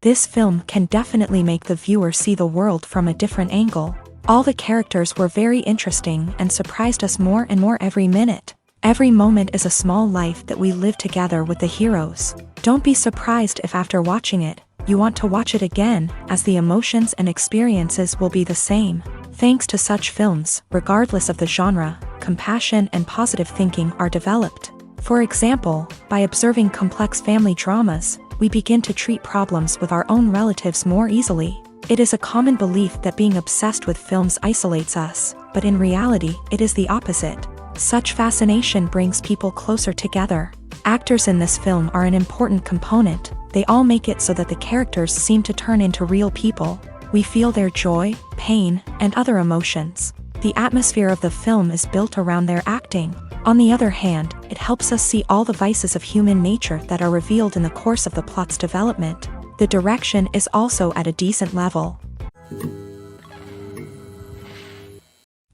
This film can definitely make the viewer see the world from a different angle. All the characters were very interesting and surprised us more and more every minute. Every moment is a small life that we live together with the heroes. Don't be surprised if after watching it, you want to watch it again, as the emotions and experiences will be the same. Thanks to such films, regardless of the genre, compassion and positive thinking are developed. For example, by observing complex family dramas, we begin to treat problems with our own relatives more easily. It is a common belief that being obsessed with films isolates us, but in reality, it is the opposite. Such fascination brings people closer together. Actors in this film are an important component. They all make it so that the characters seem to turn into real people. We feel their joy, pain, and other emotions. The atmosphere of the film is built around their acting. On the other hand, it helps us see all the vices of human nature that are revealed in the course of the plot's development. The direction is also at a decent level.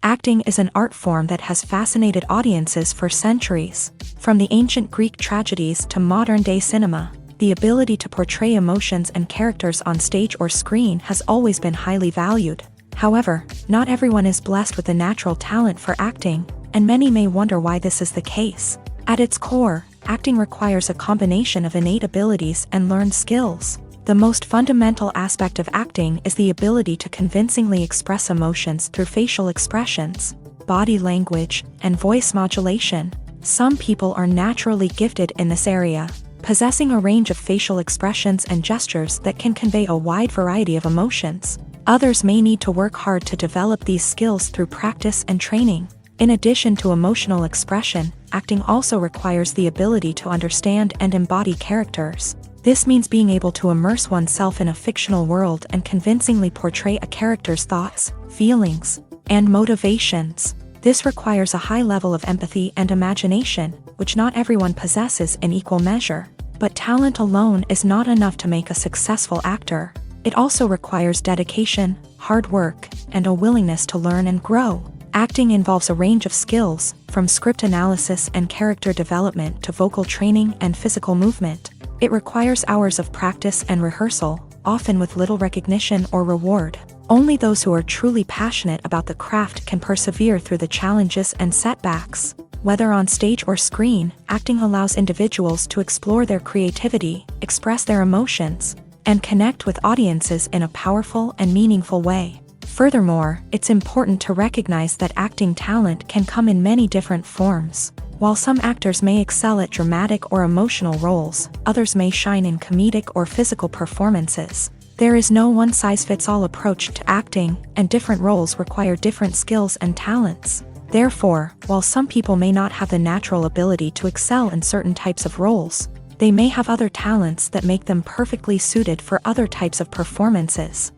Acting is an art form that has fascinated audiences for centuries. From the ancient Greek tragedies to modern-day cinema, the ability to portray emotions and characters on stage or screen has always been highly valued. However, not everyone is blessed with the natural talent for acting, and many may wonder why this is the case. At its core, acting requires a combination of innate abilities and learned skills. The most fundamental aspect of acting is the ability to convincingly express emotions through facial expressions, body language, and voice modulation. Some people are naturally gifted in this area, possessing a range of facial expressions and gestures that can convey a wide variety of emotions. Others may need to work hard to develop these skills through practice and training. In addition to emotional expression, acting also requires the ability to understand and embody characters. This means being able to immerse oneself in a fictional world and convincingly portray a character's thoughts, feelings, and motivations. This requires a high level of empathy and imagination, which not everyone possesses in equal measure. But talent alone is not enough to make a successful actor. It also requires dedication, hard work, and a willingness to learn and grow. Acting involves a range of skills, from script analysis and character development to vocal training and physical movement. It requires hours of practice and rehearsal, often with little recognition or reward. Only those who are truly passionate about the craft can persevere through the challenges and setbacks. Whether on stage or screen, acting allows individuals to explore their creativity, express their emotions, and connect with audiences in a powerful and meaningful way. Furthermore, it's important to recognize that acting talent can come in many different forms. While some actors may excel at dramatic or emotional roles, others may shine in comedic or physical performances. There is no one-size-fits-all approach to acting, and different roles require different skills and talents. Therefore, while some people may not have the natural ability to excel in certain types of roles, they may have other talents that make them perfectly suited for other types of performances.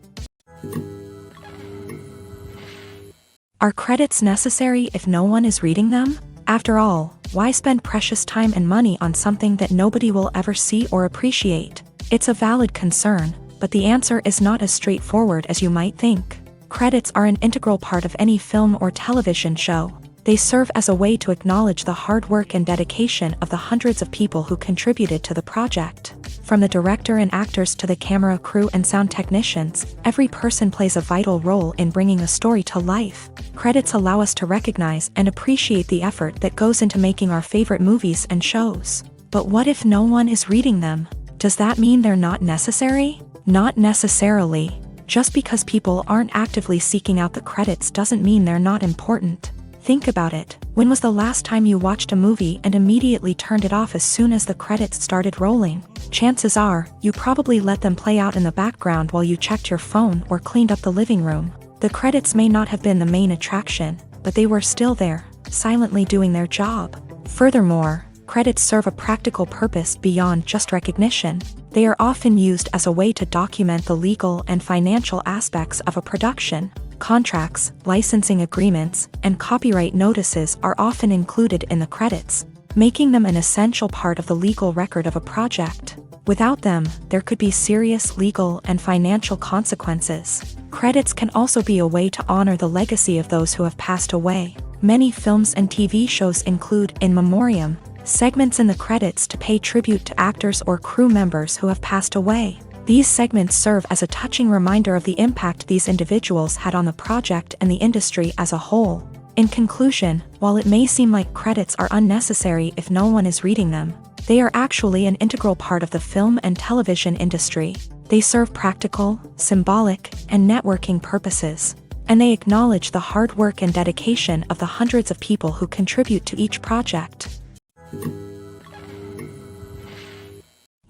Are credits necessary if no one is reading them? After all, why spend precious time and money on something that nobody will ever see or appreciate? It's a valid concern, but the answer is not as straightforward as you might think. Credits are an integral part of any film or television show. They serve as a way to acknowledge the hard work and dedication of the hundreds of people who contributed to the project. From the director and actors to the camera crew and sound technicians, every person plays a vital role in bringing a story to life. Credits allow us to recognize and appreciate the effort that goes into making our favorite movies and shows. But what if no one is reading them? Does that mean they're not necessary? Not necessarily. Just because people aren't actively seeking out the credits doesn't mean they're not important. Think about it. When was the last time you watched a movie and immediately turned it off as soon as the credits started rolling? Chances are, you probably let them play out in the background while you checked your phone or cleaned up the living room. The credits may not have been the main attraction, but they were still there, silently doing their job. Furthermore, credits serve a practical purpose beyond just recognition. They are often used as a way to document the legal and financial aspects of a production. Contracts, licensing agreements, and copyright notices are often included in the credits, making them an essential part of the legal record of a project. Without them, there could be serious legal and financial consequences. Credits can also be a way to honor the legacy of those who have passed away. Many films and TV shows include in memoriam segments in the credits to pay tribute to actors or crew members who have passed away. These segments serve as a touching reminder of the impact these individuals had on the project and the industry as a whole. In conclusion, while it may seem like credits are unnecessary if no one is reading them, they are actually an integral part of the film and television industry. They serve practical, symbolic, and networking purposes, and they acknowledge the hard work and dedication of the hundreds of people who contribute to each project.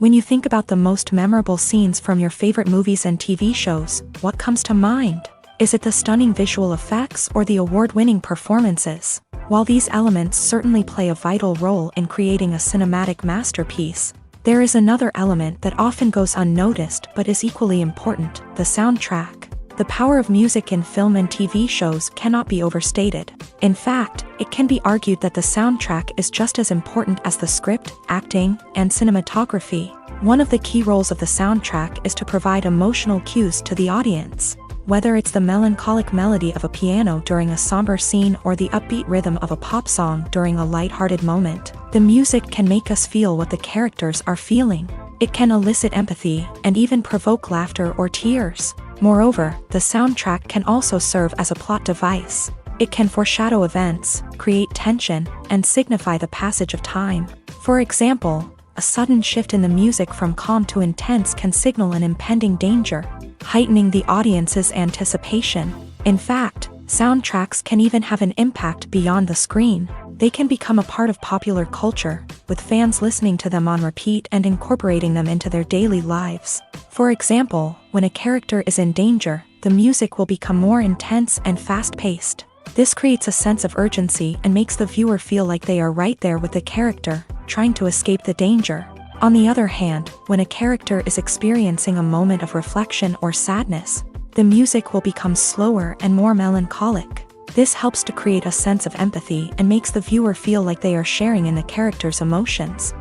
When you think about the most memorable scenes from your favorite movies and TV shows, what comes to mind? Is it the stunning visual effects or the award-winning performances? While these elements certainly play a vital role in creating a cinematic masterpiece, there is another element that often goes unnoticed but is equally important: the soundtrack. The power of music in film and TV shows cannot be overstated. In fact, it can be argued that the soundtrack is just as important as the script, acting, and cinematography. One of the key roles of the soundtrack is to provide emotional cues to the audience. Whether it's the melancholic melody of a piano during a somber scene or the upbeat rhythm of a pop song during a lighthearted moment, the music can make us feel what the characters are feeling. It can elicit empathy and even provoke laughter or tears. Moreover, the soundtrack can also serve as a plot device. It can foreshadow events, create tension, and signify the passage of time. For example, a sudden shift in the music from calm to intense can signal an impending danger, heightening the audience's anticipation. In fact, soundtracks can even have an impact beyond the screen. They can become a part of popular culture, with fans listening to them on repeat and incorporating them into their daily lives. For example, when a character is in danger, the music will become more intense and fast-paced. This creates a sense of urgency and makes the viewer feel like they are right there with the character, trying to escape the danger. On the other hand, when a character is experiencing a moment of reflection or sadness, the music will become slower and more melancholic. This helps to create a sense of empathy and makes the viewer feel like they are sharing in the character's emotions.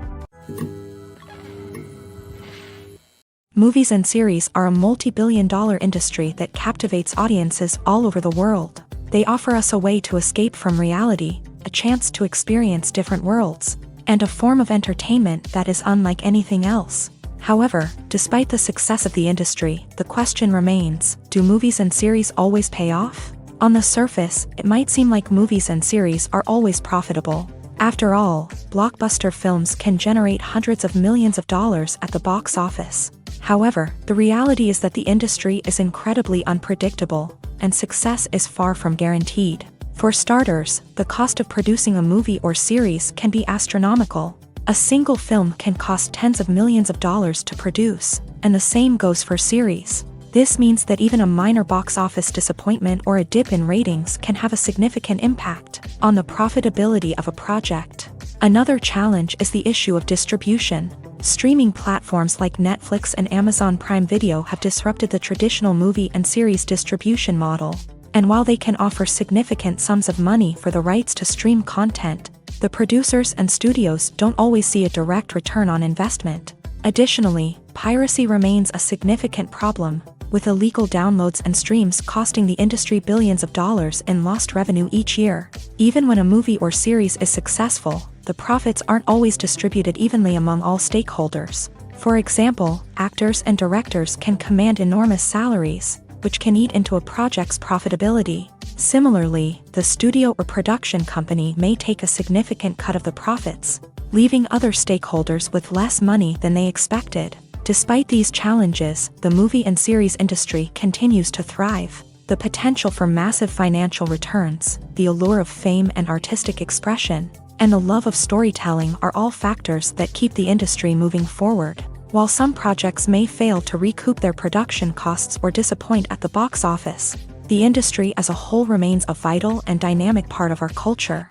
Movies and series are a multi-billion-dollar industry that captivates audiences all over the world. They offer us a way to escape from reality, a chance to experience different worlds, and a form of entertainment that is unlike anything else. However, despite the success of the industry, the question remains: do movies and series always pay off? On the surface, it might seem like movies and series are always profitable. After all, blockbuster films can generate hundreds of millions of dollars at the box office. However, the reality is that the industry is incredibly unpredictable, and success is far from guaranteed. For starters, the cost of producing a movie or series can be astronomical. A single film can cost tens of millions of dollars to produce, and the same goes for series. This means that even a minor box office disappointment or a dip in ratings can have a significant impact on the profitability of a project. Another challenge is the issue of distribution. Streaming platforms like Netflix and Amazon Prime Video have disrupted the traditional movie and series distribution model. And while they can offer significant sums of money for the rights to stream content, the producers and studios don't always see a direct return on investment. Additionally, piracy remains a significant problem, with illegal downloads and streams costing the industry billions of dollars in lost revenue each year. Even when a movie or series is successful, the profits aren't always distributed evenly among all stakeholders. For example, actors and directors can command enormous salaries, which can eat into a project's profitability. Similarly, the studio or production company may take a significant cut of the profits, leaving other stakeholders with less money than they expected. Despite these challenges, the movie and series industry continues to thrive. The potential for massive financial returns, the allure of fame and artistic expression, and the love of storytelling are all factors that keep the industry moving forward. While some projects may fail to recoup their production costs or disappoint at the box office, the industry as a whole remains a vital and dynamic part of our culture.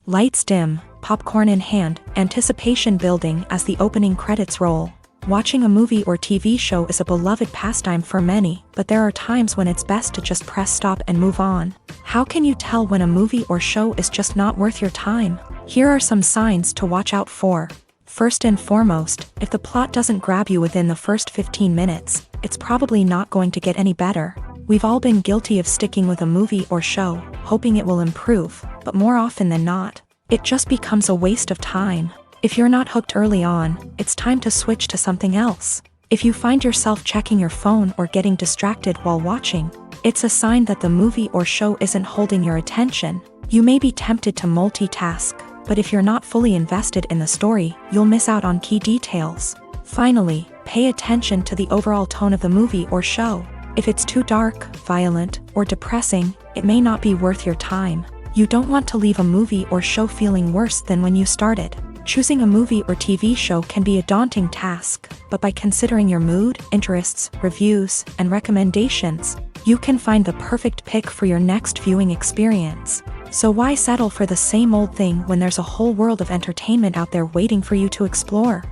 Lights dim, popcorn in hand, anticipation building as the opening credits roll. Watching a movie or TV show is a beloved pastime for many, but there are times when it's best to just press stop and move on. How can you tell when a movie or show is just not worth your time? Here are some signs to watch out for. First and foremost, if the plot doesn't grab you within the first 15 minutes, it's probably not going to get any better. We've all been guilty of sticking with a movie or show, hoping it will improve, but more often than not, it just becomes a waste of time. If you're not hooked early on, it's time to switch to something else. If you find yourself checking your phone or getting distracted while watching, it's a sign that the movie or show isn't holding your attention. You may be tempted to multitask, but if you're not fully invested in the story, you'll miss out on key details. Finally, pay attention to the overall tone of the movie or show. If it's too dark, violent, or depressing, it may not be worth your time. You don't want to leave a movie or show feeling worse than when you started. Choosing a movie or TV show can be a daunting task, but by considering your mood, interests, reviews, and recommendations, you can find the perfect pick for your next viewing experience. So why settle for the same old thing when there's a whole world of entertainment out there waiting for you to explore?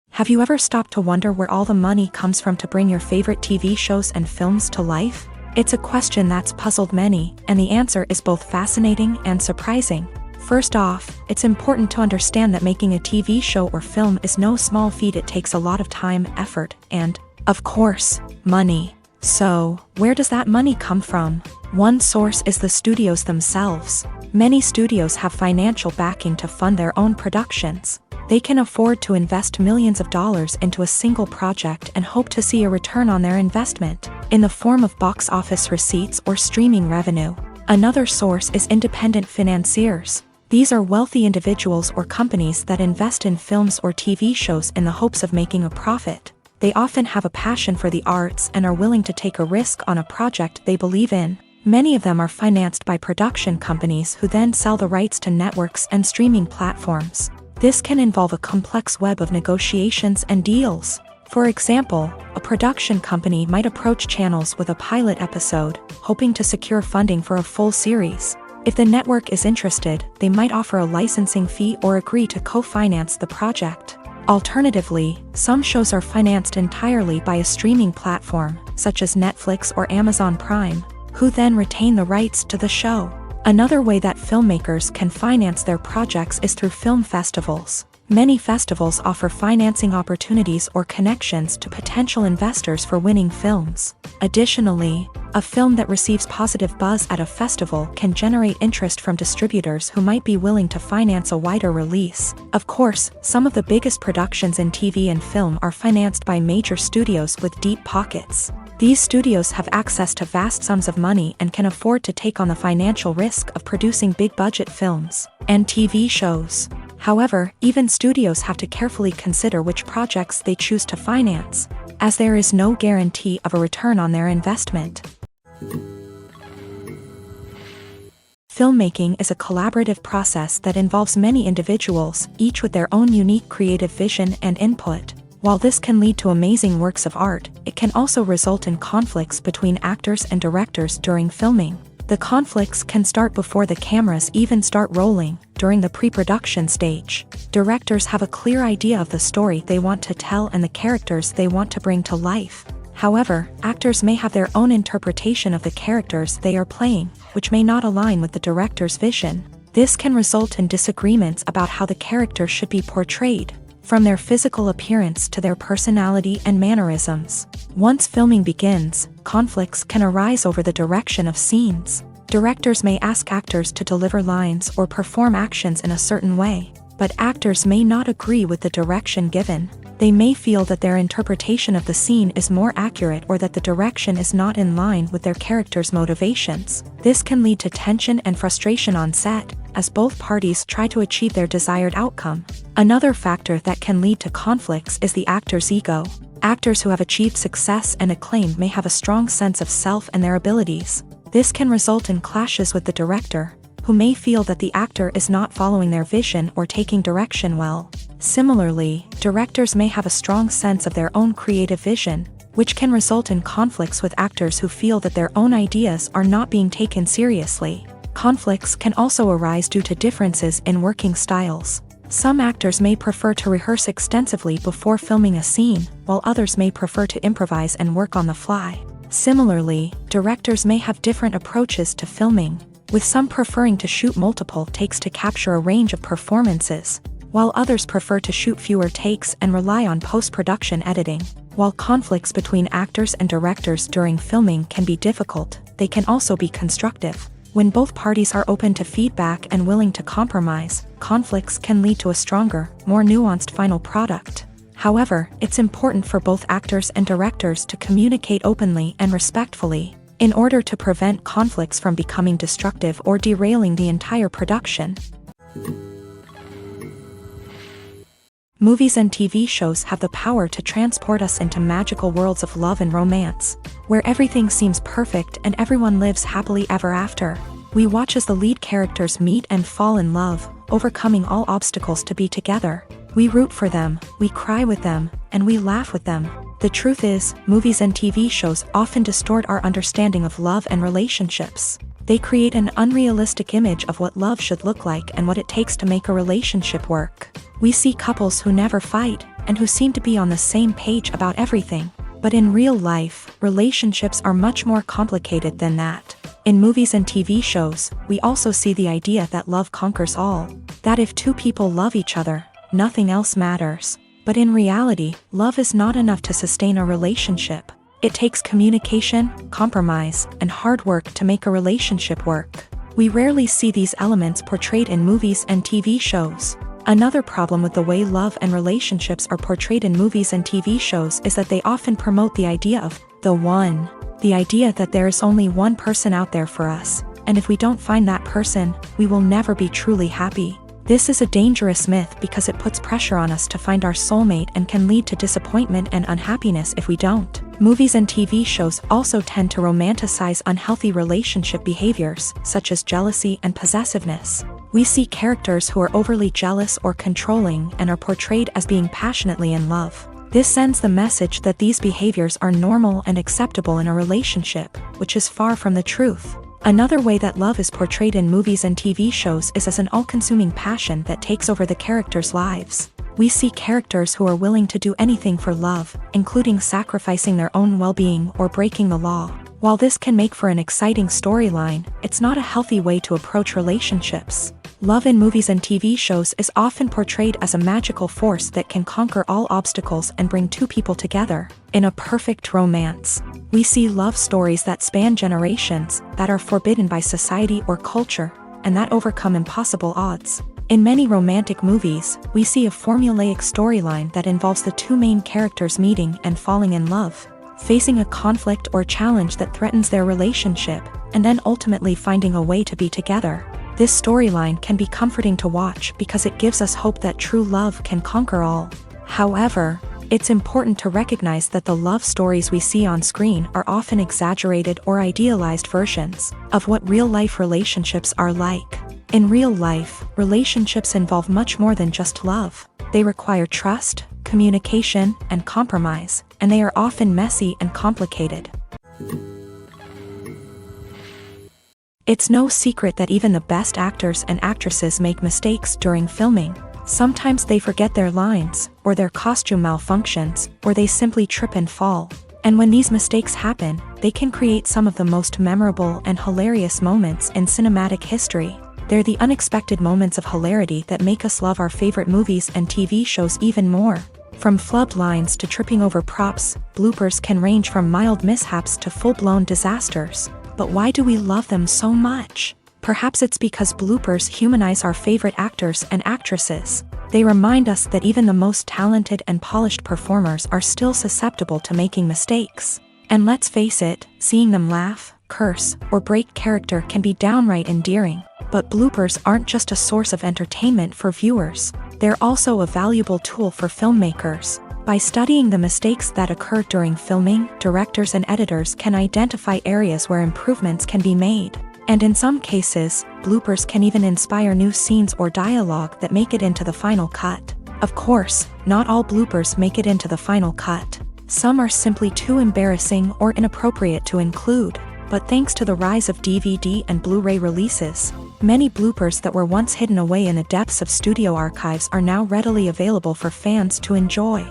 Have you ever stopped to wonder where all the money comes from to bring your favorite TV shows and films to life? It's a question that's puzzled many, and the answer is both fascinating and surprising. First off, it's important to understand that making a TV show or film is no small feat. It takes a lot of time, effort, and, of course, money. So, where does that money come from? One source is the studios themselves. Many studios have financial backing to fund their own productions. They can afford to invest millions of dollars into a single project and hope to see a return on their investment, in the form of box office receipts or streaming revenue. Another source is independent financiers. These are wealthy individuals or companies that invest in films or TV shows in the hopes of making a profit. They often have a passion for the arts and are willing to take a risk on a project they believe in. Many of them are financed by production companies who then sell the rights to networks and streaming platforms. This can involve a complex web of negotiations and deals. For example, a production company might approach channels with a pilot episode, hoping to secure funding for a full series. If the network is interested, they might offer a licensing fee or agree to co-finance the project. Alternatively, some shows are financed entirely by a streaming platform, such as Netflix or Amazon Prime, who then retain the rights to the show. Another way that filmmakers can finance their projects is through film festivals. Many festivals offer financing opportunities or connections to potential investors for winning films. Additionally, a film that receives positive buzz at a festival can generate interest from distributors who might be willing to finance a wider release. Of course, some of the biggest productions in TV and film are financed by major studios with deep pockets. These studios have access to vast sums of money and can afford to take on the financial risk of producing big-budget films and TV shows. However, even studios have to carefully consider which projects they choose to finance, as there is no guarantee of a return on their investment. Filmmaking is a collaborative process that involves many individuals, each with their own unique creative vision and input. While this can lead to amazing works of art, it can also result in conflicts between actors and directors during filming. The conflicts can start before the cameras even start rolling, during the pre-production stage. Directors have a clear idea of the story they want to tell and the characters they want to bring to life. However, actors may have their own interpretation of the characters they are playing, which may not align with the director's vision. This can result in disagreements about how the character should be portrayed, from their physical appearance to their personality and mannerisms. Once filming begins, conflicts can arise over the direction of scenes. Directors may ask actors to deliver lines or perform actions in a certain way, but actors may not agree with the direction given. They may feel that their interpretation of the scene is more accurate or that the direction is not in line with their character's motivations. This can lead to tension and frustration on set, as both parties try to achieve their desired outcome. Another factor that can lead to conflicts is the actor's ego. Actors who have achieved success and acclaim may have a strong sense of self and their abilities. This can result in clashes with the director, who may feel that the actor is not following their vision or taking direction well. Similarly, directors may have a strong sense of their own creative vision, which can result in conflicts with actors who feel that their own ideas are not being taken seriously. Conflicts can also arise due to differences in working styles. Some actors may prefer to rehearse extensively before filming a scene, while others may prefer to improvise and work on the fly. Similarly, directors may have different approaches to filming, with some preferring to shoot multiple takes to capture a range of performances, while others prefer to shoot fewer takes and rely on post-production editing. While conflicts between actors and directors during filming can be difficult, they can also be constructive. When both parties are open to feedback and willing to compromise, conflicts can lead to a stronger, more nuanced final product. However, it's important for both actors and directors to communicate openly and respectfully, in order to prevent conflicts from becoming destructive or derailing the entire production. Movies and TV shows have the power to transport us into magical worlds of love and romance, where everything seems perfect and everyone lives happily ever after. We watch as the lead characters meet and fall in love, overcoming all obstacles to be together. We root for them, we cry with them, and we laugh with them. The truth is, movies and TV shows often distort our understanding of love and relationships. They create an unrealistic image of what love should look like and what it takes to make a relationship work. We see couples who never fight, and who seem to be on the same page about everything. But in real life, relationships are much more complicated than that. In movies and TV shows, we also see the idea that love conquers all. That if two people love each other, nothing else matters. But in reality, love is not enough to sustain a relationship. It takes communication, compromise, and hard work to make a relationship work. We rarely see these elements portrayed in movies and TV shows. Another problem with the way love and relationships are portrayed in movies and TV shows is that they often promote the idea of the one. The idea that there is only one person out there for us, and if we don't find that person, we will never be truly happy. This is a dangerous myth because it puts pressure on us to find our soulmate and can lead to disappointment and unhappiness if we don't. Movies and TV shows also tend to romanticize unhealthy relationship behaviors, such as jealousy and possessiveness. We see characters who are overly jealous or controlling and are portrayed as being passionately in love. This sends the message that these behaviors are normal and acceptable in a relationship, which is far from the truth. Another way that love is portrayed in movies and TV shows is as an all-consuming passion that takes over the characters' lives. We see characters who are willing to do anything for love, including sacrificing their own well-being or breaking the law. While this can make for an exciting storyline, it's not a healthy way to approach relationships. Love in movies and TV shows is often portrayed as a magical force that can conquer all obstacles and bring two people together. In a perfect romance, we see love stories that span generations, that are forbidden by society or culture, and that overcome impossible odds. In many romantic movies, we see a formulaic storyline that involves the two main characters meeting and falling in love, facing a conflict or challenge that threatens their relationship, and then ultimately finding a way to be together. This storyline can be comforting to watch because it gives us hope that true love can conquer all. However, it's important to recognize that the love stories we see on screen are often exaggerated or idealized versions of what real-life relationships are like. In real life, relationships involve much more than just love. They require trust, communication, and compromise, and they are often messy and complicated. It's no secret that even the best actors and actresses make mistakes during filming. Sometimes they forget their lines, or their costume malfunctions, or they simply trip and fall. And when these mistakes happen, they can create some of the most memorable and hilarious moments in cinematic history. They're the unexpected moments of hilarity that make us love our favorite movies and TV shows even more. From flubbed lines to tripping over props, bloopers can range from mild mishaps to full-blown disasters. But why do we love them so much? Perhaps it's because bloopers humanize our favorite actors and actresses. They remind us that even the most talented and polished performers are still susceptible to making mistakes. And let's face it, seeing them laugh, curse, or break character can be downright endearing. But bloopers aren't just a source of entertainment for viewers. They're also a valuable tool for filmmakers. By studying the mistakes that occur during filming, directors and editors can identify areas where improvements can be made. And in some cases, bloopers can even inspire new scenes or dialogue that make it into the final cut. Of course, not all bloopers make it into the final cut. Some are simply too embarrassing or inappropriate to include. But thanks to the rise of DVD and Blu-ray releases, many bloopers that were once hidden away in the depths of studio archives are now readily available for fans to enjoy.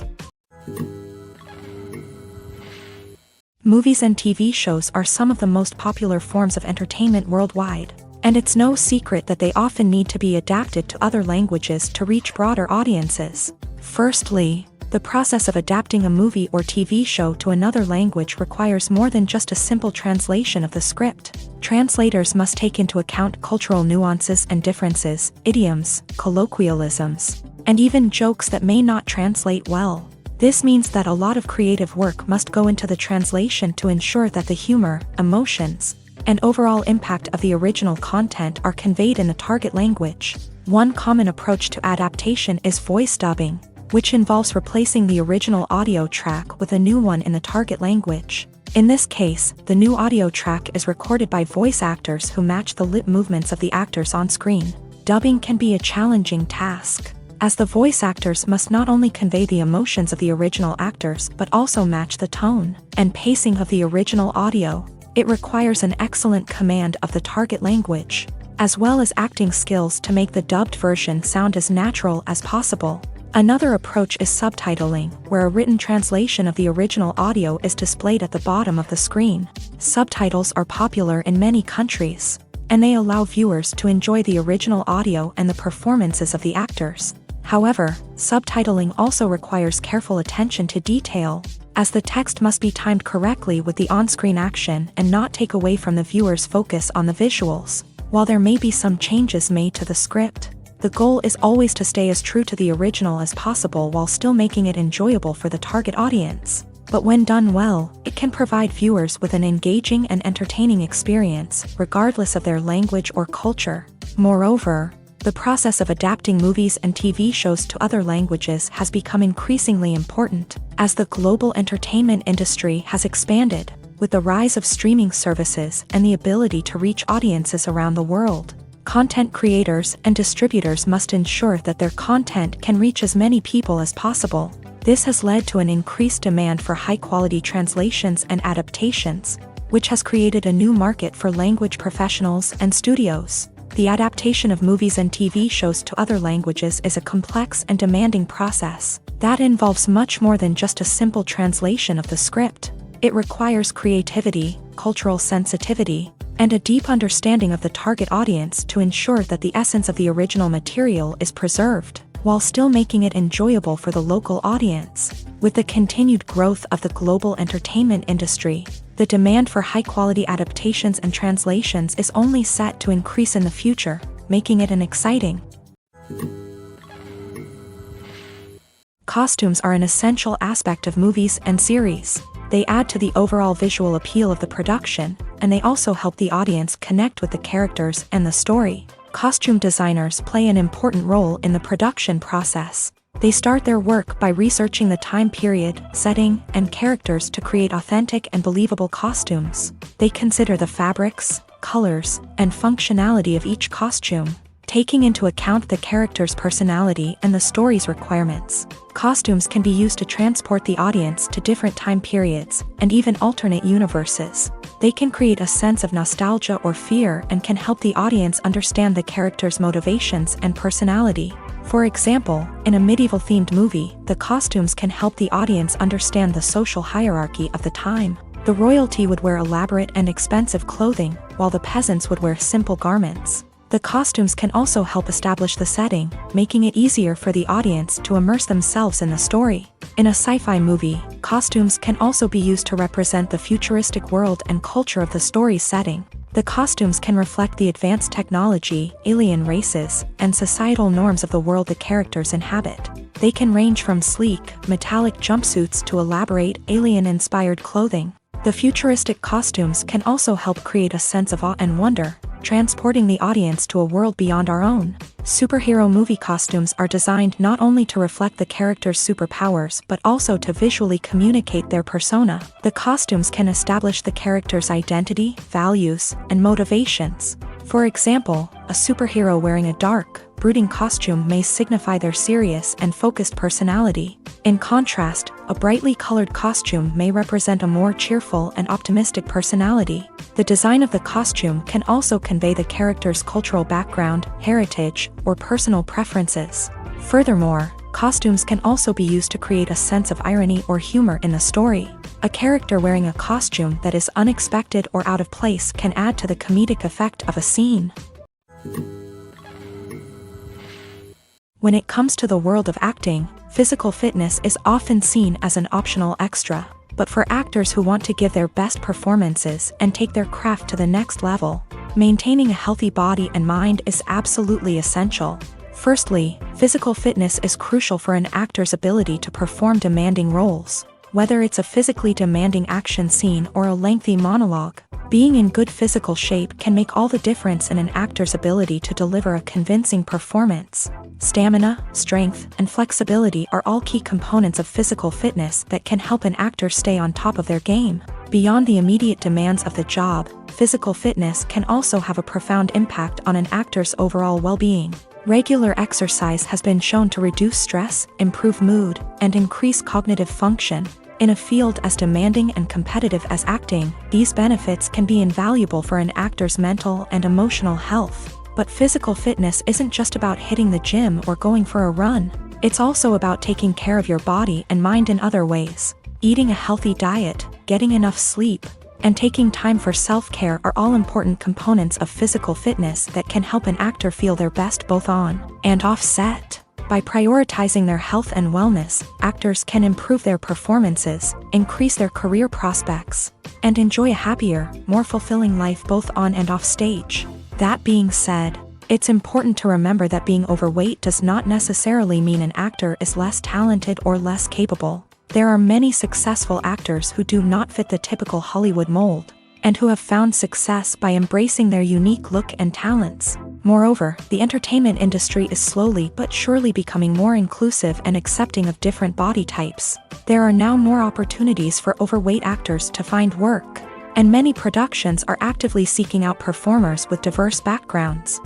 Movies and TV shows are some of the most popular forms of entertainment worldwide, and it's no secret that they often need to be adapted to other languages to reach broader audiences. Firstly, The process of adapting a movie or TV show to another language requires more than just a simple translation of the script. Translators must take into account cultural nuances and differences, idioms, colloquialisms, and even jokes that may not translate well. This means that a lot of creative work must go into the translation to ensure that the humor, emotions, and overall impact of the original content are conveyed in the target language. One common approach to adaptation is voice dubbing, which involves replacing the original audio track with a new one in the target language. In this case, the new audio track is recorded by voice actors who match the lip movements of the actors on screen. Dubbing can be a challenging task, as the voice actors must not only convey the emotions of the original actors but also match the tone and pacing of the original audio. It requires an excellent command of the target language, as well as acting skills to make the dubbed version sound as natural as possible. Another approach is subtitling, where a written translation of the original audio is displayed at the bottom of the screen. Subtitles are popular in many countries, and they allow viewers to enjoy the original audio and the performances of the actors. However, subtitling also requires careful attention to detail, as the text must be timed correctly with the on-screen action and not take away from the viewer's focus on the visuals. While there may be some changes made to the script, the goal is always to stay as true to the original as possible while still making it enjoyable for the target audience. But when done well, it can provide viewers with an engaging and entertaining experience, regardless of their language or culture. Moreover, the process of adapting movies and TV shows to other languages has become increasingly important, as the global entertainment industry has expanded, with the rise of streaming services and the ability to reach audiences around the world. Content creators and distributors must ensure that their content can reach as many people as possible. This has led to an increased demand for high-quality translations and adaptations, which has created a new market for language professionals and studios. The adaptation of movies and TV shows to other languages is a complex and demanding process that involves much more than just a simple translation of the script. It requires creativity, cultural sensitivity, and a deep understanding of the target audience to ensure that the essence of the original material is preserved, while still making it enjoyable for the local audience. With the continued growth of the global entertainment industry, the demand for high-quality adaptations and translations is only set to increase in the future, making it an exciting. Costumes are an essential aspect of movies and series. They add to the overall visual appeal of the production, and they also help the audience connect with the characters and the story. Costume designers play an important role in the production process. They start their work by researching the time period, setting, and characters to create authentic and believable costumes. They consider the fabrics, colors, and functionality of each costume, taking into account the character's personality and the story's requirements. Costumes can be used to transport the audience to different time periods and even alternate universes. They can create a sense of nostalgia or fear and can help the audience understand the character's motivations and personality. For example, in a medieval-themed movie, the costumes can help the audience understand the social hierarchy of the time. The royalty would wear elaborate and expensive clothing, while the peasants would wear simple garments. The costumes can also help establish the setting, making it easier for the audience to immerse themselves in the story. In a sci-fi movie, costumes can also be used to represent the futuristic world and culture of the story's setting. The costumes can reflect the advanced technology, alien races, and societal norms of the world the characters inhabit. They can range from sleek, metallic jumpsuits to elaborate, alien-inspired clothing. The futuristic costumes can also help create a sense of awe and wonder, transporting the audience to a world beyond our own. Superhero movie costumes are designed not only to reflect the character's superpowers but also to visually communicate their persona. The costumes can establish the character's identity, values, and motivations. For example, a superhero wearing a dark, brooding costume may signify their serious and focused personality. In contrast, a brightly colored costume may represent a more cheerful and optimistic personality. The design of the costume can also convey the character's cultural background, heritage, or personal preferences. Furthermore, costumes can also be used to create a sense of irony or humor in the story. A character wearing a costume that is unexpected or out of place can add to the comedic effect of a scene. When it comes to the world of acting, physical fitness is often seen as an optional extra. But for actors who want to give their best performances and take their craft to the next level, maintaining a healthy body and mind is absolutely essential. Firstly, physical fitness is crucial for an actor's ability to perform demanding roles. Whether it's a physically demanding action scene or a lengthy monologue, being in good physical shape can make all the difference in an actor's ability to deliver a convincing performance. Stamina, strength, and flexibility are all key components of physical fitness that can help an actor stay on top of their game. Beyond the immediate demands of the job, physical fitness can also have a profound impact on an actor's overall well-being. Regular exercise has been shown to reduce stress, improve mood, and increase cognitive function. In a field as demanding and competitive as acting, these benefits can be invaluable for an actor's mental and emotional health. But physical fitness isn't just about hitting the gym or going for a run. It's also about taking care of your body and mind in other ways. Eating a healthy diet, getting enough sleep, and taking time for self-care are all important components of physical fitness that can help an actor feel their best both on and off set. By prioritizing their health and wellness, actors can improve their performances, increase their career prospects, and enjoy a happier, more fulfilling life both on and off stage. That being said, it's important to remember that being overweight does not necessarily mean an actor is less talented or less capable. There are many successful actors who do not fit the typical Hollywood mold, and who have found success by embracing their unique look and talents. Moreover, the entertainment industry is slowly but surely becoming more inclusive and accepting of different body types. There are now more opportunities for overweight actors to find work, and many productions are actively seeking out performers with diverse backgrounds.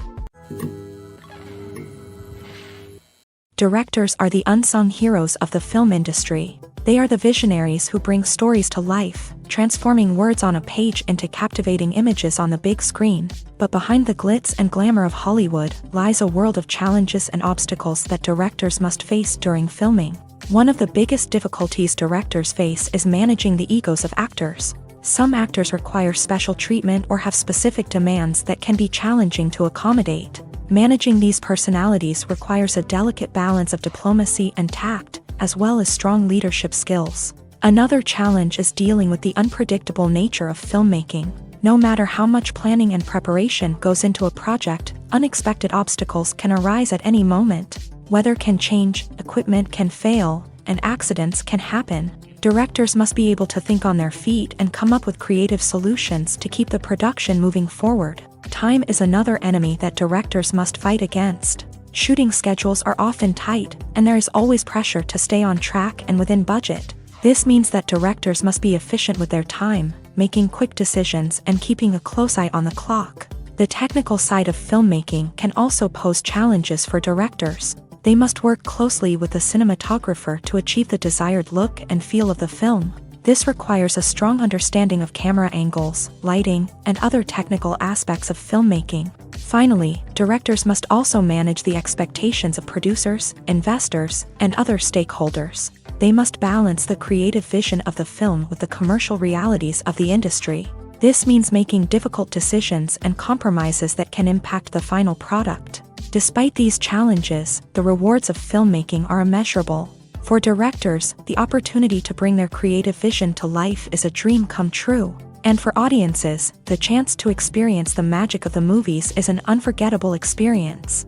Directors are the unsung heroes of the film industry. They are the visionaries who bring stories to life, transforming words on a page into captivating images on the big screen. But behind the glitz and glamour of Hollywood lies a world of challenges and obstacles that directors must face during filming. One of the biggest difficulties directors face is managing the egos of actors. Some actors require special treatment or have specific demands that can be challenging to accommodate. Managing these personalities requires a delicate balance of diplomacy and tact, as well as strong leadership skills. Another challenge is dealing with the unpredictable nature of filmmaking. No matter how much planning and preparation goes into a project, unexpected obstacles can arise at any moment. Weather can change, equipment can fail, and accidents can happen. Directors must be able to think on their feet and come up with creative solutions to keep the production moving forward. Time is another enemy that directors must fight against. Shooting schedules are often tight, and there is always pressure to stay on track and within budget. This means that directors must be efficient with their time, making quick decisions and keeping a close eye on the clock. The technical side of filmmaking can also pose challenges for directors. They must work closely with the cinematographer to achieve the desired look and feel of the film. This requires a strong understanding of camera angles, lighting, and other technical aspects of filmmaking. Finally, directors must also manage the expectations of producers, investors, and other stakeholders. They must balance the creative vision of the film with the commercial realities of the industry. This means making difficult decisions and compromises that can impact the final product. Despite these challenges, the rewards of filmmaking are immeasurable. For directors, the opportunity to bring their creative vision to life is a dream come true. And for audiences, the chance to experience the magic of the movies is an unforgettable experience.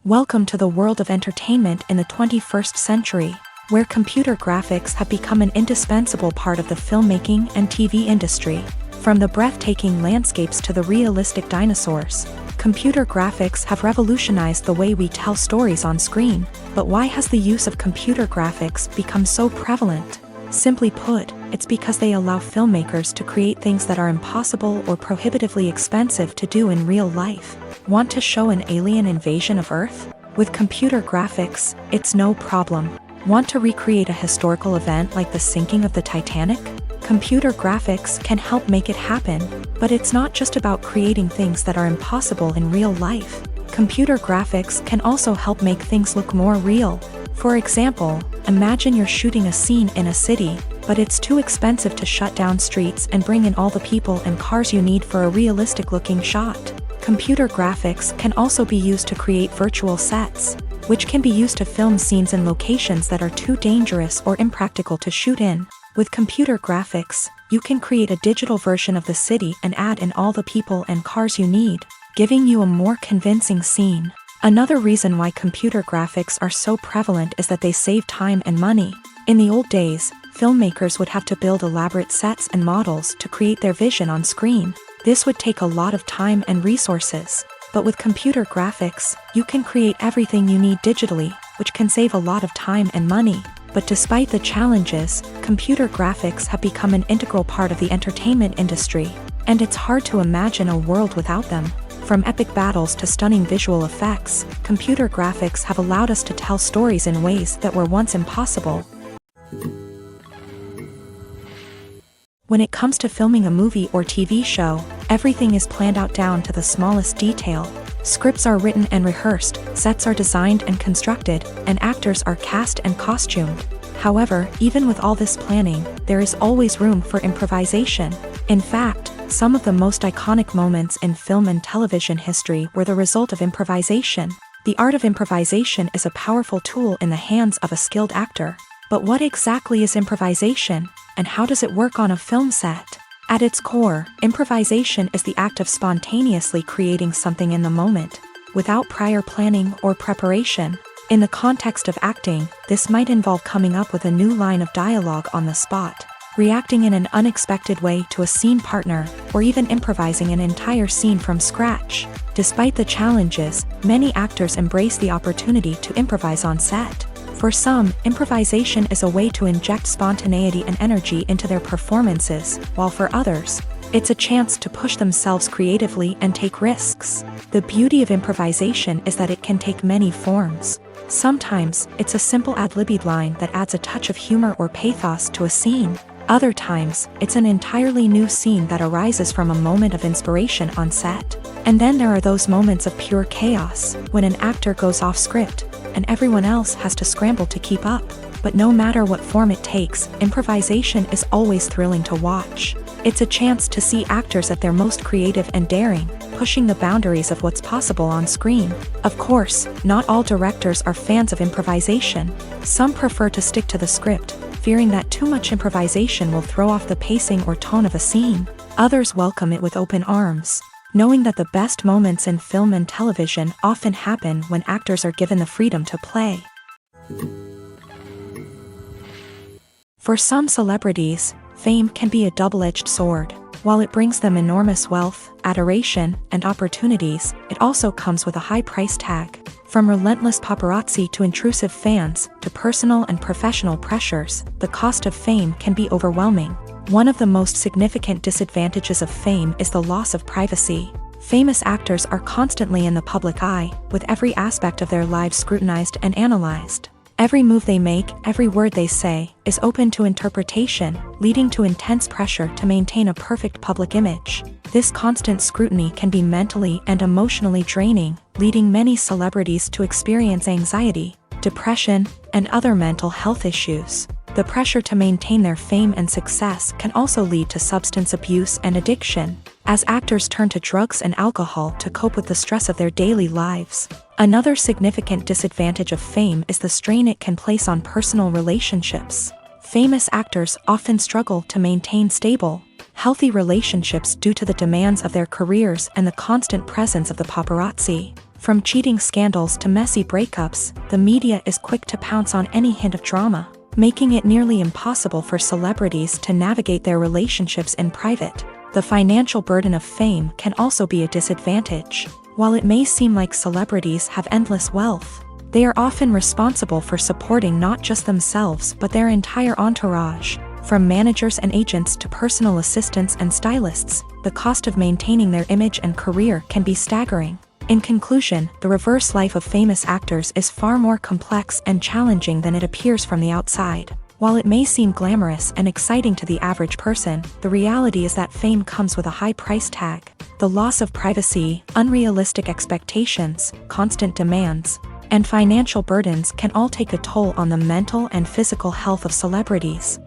Welcome to the world of entertainment in the 21st century, where computer graphics have become an indispensable part of the filmmaking and TV industry. From the breathtaking landscapes to the realistic dinosaurs, computer graphics have revolutionized the way we tell stories on screen. But why has the use of computer graphics become so prevalent? Simply put, it's because they allow filmmakers to create things that are impossible or prohibitively expensive to do in real life. Want to show an alien invasion of Earth? With computer graphics, it's no problem. Want to recreate a historical event like the sinking of the Titanic? Computer graphics can help make it happen. But it's not just about creating things that are impossible in real life. Computer graphics can also help make things look more real. For example, imagine you're shooting a scene in a city, but it's too expensive to shut down streets and bring in all the people and cars you need for a realistic-looking shot. Computer graphics can also be used to create virtual sets, which can be used to film scenes in locations that are too dangerous or impractical to shoot in. With computer graphics, you can create a digital version of the city and add in all the people and cars you need, giving you a more convincing scene. Another reason why computer graphics are so prevalent is that they save time and money. In the old days, filmmakers would have to build elaborate sets and models to create their vision on screen. This would take a lot of time and resources. But with computer graphics, you can create everything you need digitally, which can save a lot of time and money. But despite the challenges, computer graphics have become an integral part of the entertainment industry, and it's hard to imagine a world without them. From epic battles to stunning visual effects, computer graphics have allowed us to tell stories in ways that were once impossible. When it comes to filming a movie or TV show, everything is planned out down to the smallest detail. Scripts are written and rehearsed, sets are designed and constructed, and actors are cast and costumed. However, even with all this planning, there is always room for improvisation. In fact, some of the most iconic moments in film and television history were the result of improvisation. The art of improvisation is a powerful tool in the hands of a skilled actor. But what exactly is improvisation, and how does it work on a film set? At its core, improvisation is the act of spontaneously creating something in the moment, without prior planning or preparation. In the context of acting, this might involve coming up with a new line of dialogue on the spot, reacting in an unexpected way to a scene partner, or even improvising an entire scene from scratch. Despite the challenges, many actors embrace the opportunity to improvise on set. For some, improvisation is a way to inject spontaneity and energy into their performances, while for others, it's a chance to push themselves creatively and take risks. The beauty of improvisation is that it can take many forms. Sometimes, it's a simple ad-libbed line that adds a touch of humor or pathos to a scene. Other times, it's an entirely new scene that arises from a moment of inspiration on set. And then there are those moments of pure chaos, when an actor goes off script, and everyone else has to scramble to keep up. But no matter what form it takes, improvisation is always thrilling to watch. It's a chance to see actors at their most creative and daring, pushing the boundaries of what's possible on screen. Of course, not all directors are fans of improvisation. Some prefer to stick to the script, fearing that too much improvisation will throw off the pacing or tone of a scene. Others welcome it with open arms, knowing that the best moments in film and television often happen when actors are given the freedom to play. For some celebrities, fame can be a double-edged sword. While it brings them enormous wealth, adoration, and opportunities, it also comes with a high price tag. From relentless paparazzi to intrusive fans, to personal and professional pressures, the cost of fame can be overwhelming. One of the most significant disadvantages of fame is the loss of privacy. Famous actors are constantly in the public eye, with every aspect of their lives scrutinized and analyzed. Every move they make, every word they say, is open to interpretation, leading to intense pressure to maintain a perfect public image. This constant scrutiny can be mentally and emotionally draining, leading many celebrities to experience anxiety, depression, and other mental health issues. The pressure to maintain their fame and success can also lead to substance abuse and addiction, as actors turn to drugs and alcohol to cope with the stress of their daily lives. Another significant disadvantage of fame is the strain it can place on personal relationships. Famous actors often struggle to maintain stable, healthy relationships due to the demands of their careers and the constant presence of the paparazzi. From cheating scandals to messy breakups, the media is quick to pounce on any hint of drama, making it nearly impossible for celebrities to navigate their relationships in private. The financial burden of fame can also be a disadvantage. While it may seem like celebrities have endless wealth, they are often responsible for supporting not just themselves but their entire entourage. From managers and agents to personal assistants and stylists, the cost of maintaining their image and career can be staggering. In conclusion, the reverse life of famous actors is far more complex and challenging than it appears from the outside. While it may seem glamorous and exciting to the average person, the reality is that fame comes with a high price tag. The loss of privacy, unrealistic expectations, constant demands, and financial burdens can all take a toll on the mental and physical health of celebrities.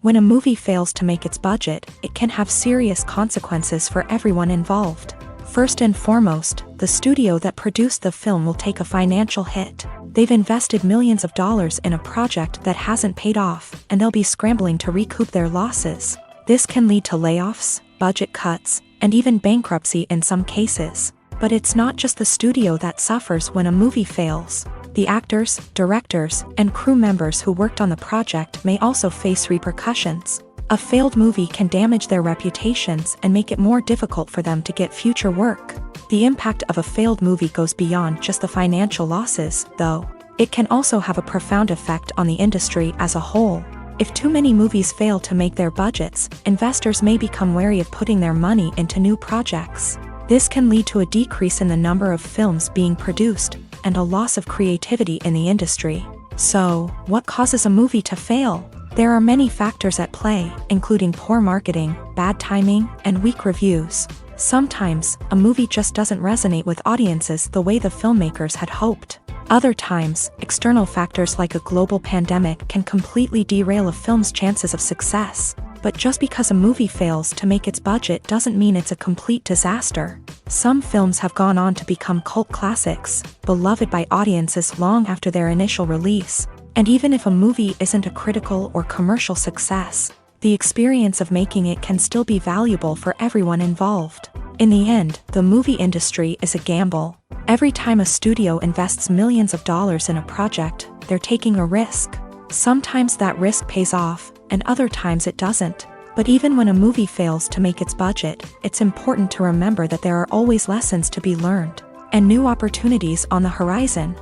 When a movie fails to make its budget, it can have serious consequences for everyone involved. First and foremost, the studio that produced the film will take a financial hit. They've invested millions of dollars in a project that hasn't paid off, and they'll be scrambling to recoup their losses. This can lead to layoffs, budget cuts, and even bankruptcy in some cases. But it's not just the studio that suffers when a movie fails. The actors, directors, and crew members who worked on the project may also face repercussions. A failed movie can damage their reputations and make it more difficult for them to get future work. The impact of a failed movie goes beyond just the financial losses, though. It can also have a profound effect on the industry as a whole. If too many movies fail to make their budgets, investors may become wary of putting their money into new projects. This can lead to a decrease in the number of films being produced, and a loss of creativity in the industry. So, what causes a movie to fail? There are many factors at play, including poor marketing, bad timing, and weak reviews. Sometimes, a movie just doesn't resonate with audiences the way the filmmakers had hoped. Other times, external factors like a global pandemic can completely derail a film's chances of success. But just because a movie fails to make its budget doesn't mean it's a complete disaster. Some films have gone on to become cult classics, beloved by audiences long after their initial release. And even if a movie isn't a critical or commercial success, the experience of making it can still be valuable for everyone involved. In the end, the movie industry is a gamble. Every time a studio invests millions of dollars in a project, they're taking a risk. Sometimes that risk pays off, and other times it doesn't. But even when a movie fails to make its budget, it's important to remember that there are always lessons to be learned, and new opportunities on the horizon.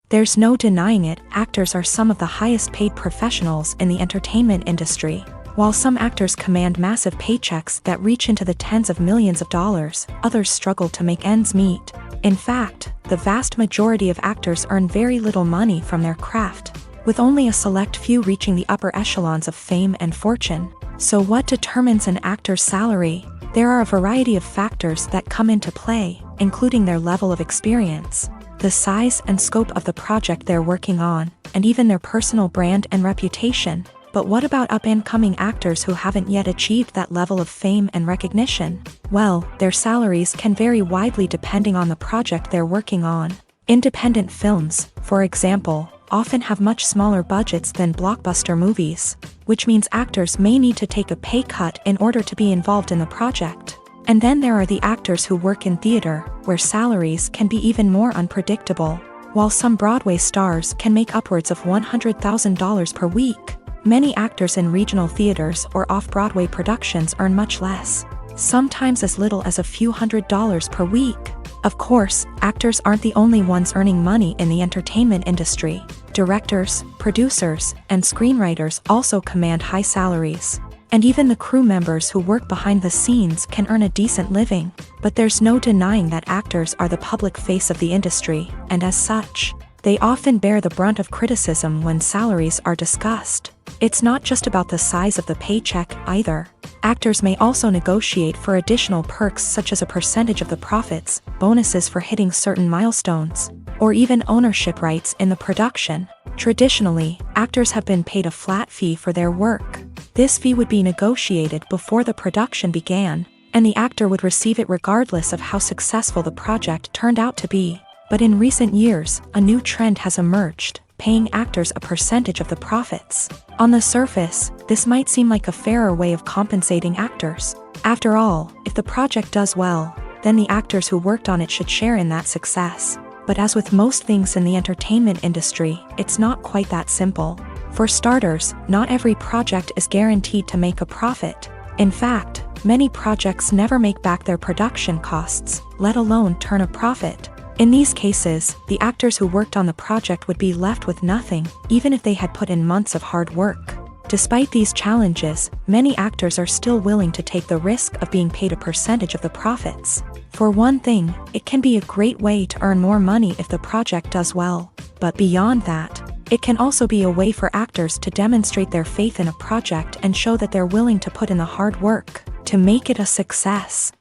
There's no denying it, actors are some of the highest paid professionals in the entertainment industry. While some actors command massive paychecks that reach into the tens of millions of dollars, others struggle to make ends meet. In fact, the vast majority of actors earn very little money from their craft, with only a select few reaching the upper echelons of fame and fortune. So what determines an actor's salary? There are a variety of factors that come into play, including their level of experience, the size and scope of the project they're working on, and even their personal brand and reputation. But what about up-and-coming actors who haven't yet achieved that level of fame and recognition? Well, their salaries can vary widely depending on the project they're working on. Independent films, for example, often have much smaller budgets than blockbuster movies, which means actors may need to take a pay cut in order to be involved in the project. And then there are the actors who work in theater, where salaries can be even more unpredictable. While some Broadway stars can make upwards of $100,000 per week, many actors in regional theaters or off-Broadway productions earn much less, sometimes as little as a few $100s per week. Of course, actors aren't the only ones earning money in the entertainment industry. Directors, producers, and screenwriters also command high salaries. And even the crew members who work behind the scenes can earn a decent living. But there's no denying that actors are the public face of the industry, and as such, they often bear the brunt of criticism when salaries are discussed. It's not just about the size of the paycheck either. Actors may also negotiate for additional perks such as a percentage of the profits, bonuses for hitting certain milestones, or even ownership rights in the production. Traditionally, actors have been paid a flat fee for their work. This fee would be negotiated before the production began, and the actor would receive it regardless of how successful the project turned out to be. But in recent years, a new trend has emerged, paying actors a percentage of the profits. On the surface, this might seem like a fairer way of compensating actors. After all, if the project does well, then the actors who worked on it should share in that success. But as with most things in the entertainment industry, it's not quite that simple. For starters, not every project is guaranteed to make a profit. In fact, many projects never make back their production costs, let alone turn a profit. In these cases, the actors who worked on the project would be left with nothing, even if they had put in months of hard work. Despite these challenges, many actors are still willing to take the risk of being paid a percentage of the profits. For one thing, it can be a great way to earn more money if the project does well. But beyond that, it can also be a way for actors to demonstrate their faith in a project and show that they're willing to put in the hard work to make it a success.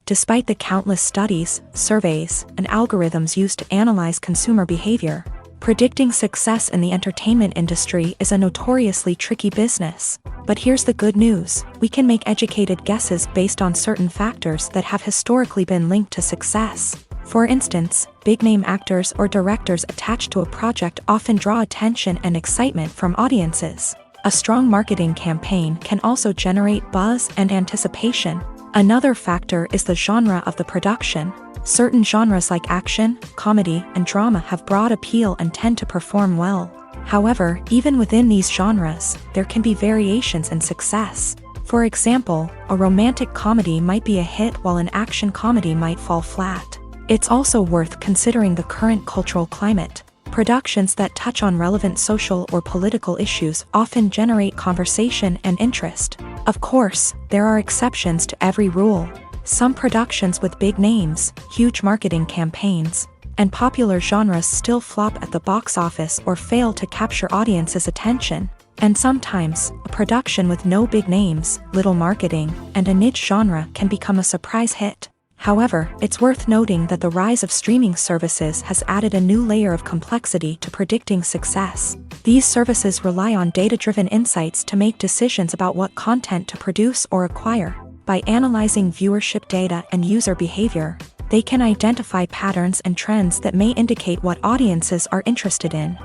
Despite the countless studies, surveys, and algorithms used to analyze consumer behavior, predicting success in the entertainment industry is a notoriously tricky business. But here's the good news: we can make educated guesses based on certain factors that have historically been linked to success. For instance, big-name actors or directors attached to a project often draw attention and excitement from audiences. A strong marketing campaign can also generate buzz and anticipation. Another factor is the genre of the production. Certain genres like action, comedy, and drama have broad appeal and tend to perform well. However, even within these genres, there can be variations in success. For example, a romantic comedy might be a hit while an action comedy might fall flat. It's also worth considering the current cultural climate. Productions that touch on relevant social or political issues often generate conversation and interest. Of course, there are exceptions to every rule. Some productions with big names, huge marketing campaigns, and popular genres still flop at the box office or fail to capture audiences' attention. And sometimes, a production with no big names, little marketing, and a niche genre can become a surprise hit. However, it's worth noting that the rise of streaming services has added a new layer of complexity to predicting success. These services rely on data-driven insights to make decisions about what content to produce or acquire. By analyzing viewership data and user behavior, they can identify patterns and trends that may indicate what audiences are interested in.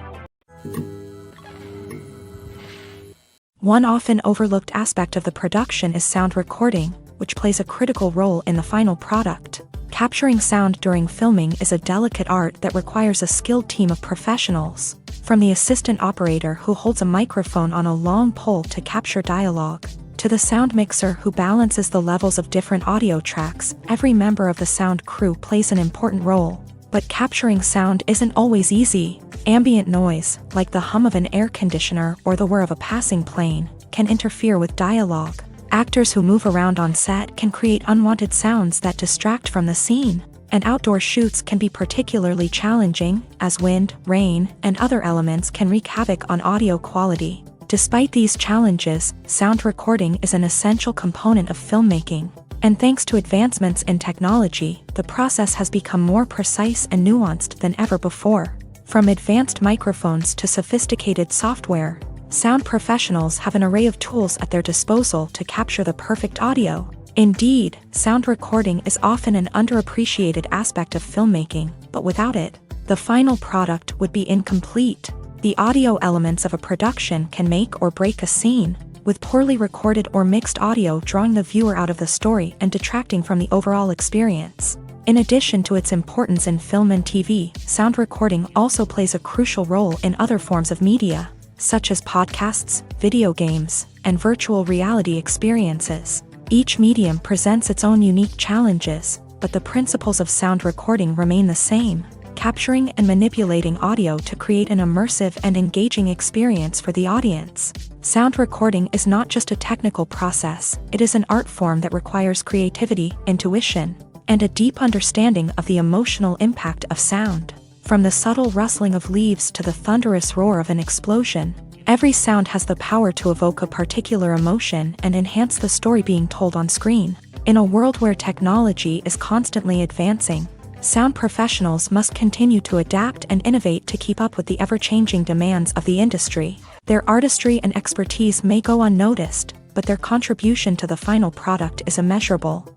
One often overlooked aspect of the production is sound recording, which plays a critical role in the final product. Capturing sound during filming is a delicate art that requires a skilled team of professionals. From the assistant operator who holds a microphone on a long pole to capture dialogue, to the sound mixer who balances the levels of different audio tracks, every member of the sound crew plays an important role. But capturing sound isn't always easy. Ambient noise, like the hum of an air conditioner or the whir of a passing plane, can interfere with dialogue. Actors who move around on set can create unwanted sounds that distract from the scene. And outdoor shoots can be particularly challenging, as wind, rain, and other elements can wreak havoc on audio quality. Despite these challenges, sound recording is an essential component of filmmaking. And thanks to advancements in technology, the process has become more precise and nuanced than ever before. From advanced microphones to sophisticated software, sound professionals have an array of tools at their disposal to capture the perfect audio. Indeed, sound recording is often an underappreciated aspect of filmmaking, but without it, the final product would be incomplete. The audio elements of a production can make or break a scene, with poorly recorded or mixed audio drawing the viewer out of the story and detracting from the overall experience. In addition to its importance in film and TV, sound recording also plays a crucial role in other forms of media, such as podcasts, video games, and virtual reality experiences. Each medium presents its own unique challenges, but the principles of sound recording remain the same: capturing and manipulating audio to create an immersive and engaging experience for the audience. Sound recording is not just a technical process, it is an art form that requires creativity, intuition, and a deep understanding of the emotional impact of sound. From the subtle rustling of leaves to the thunderous roar of an explosion, every sound has the power to evoke a particular emotion and enhance the story being told on screen. In a world where technology is constantly advancing, sound professionals must continue to adapt and innovate to keep up with the ever-changing demands of the industry. Their artistry and expertise may go unnoticed, but their contribution to the final product is immeasurable.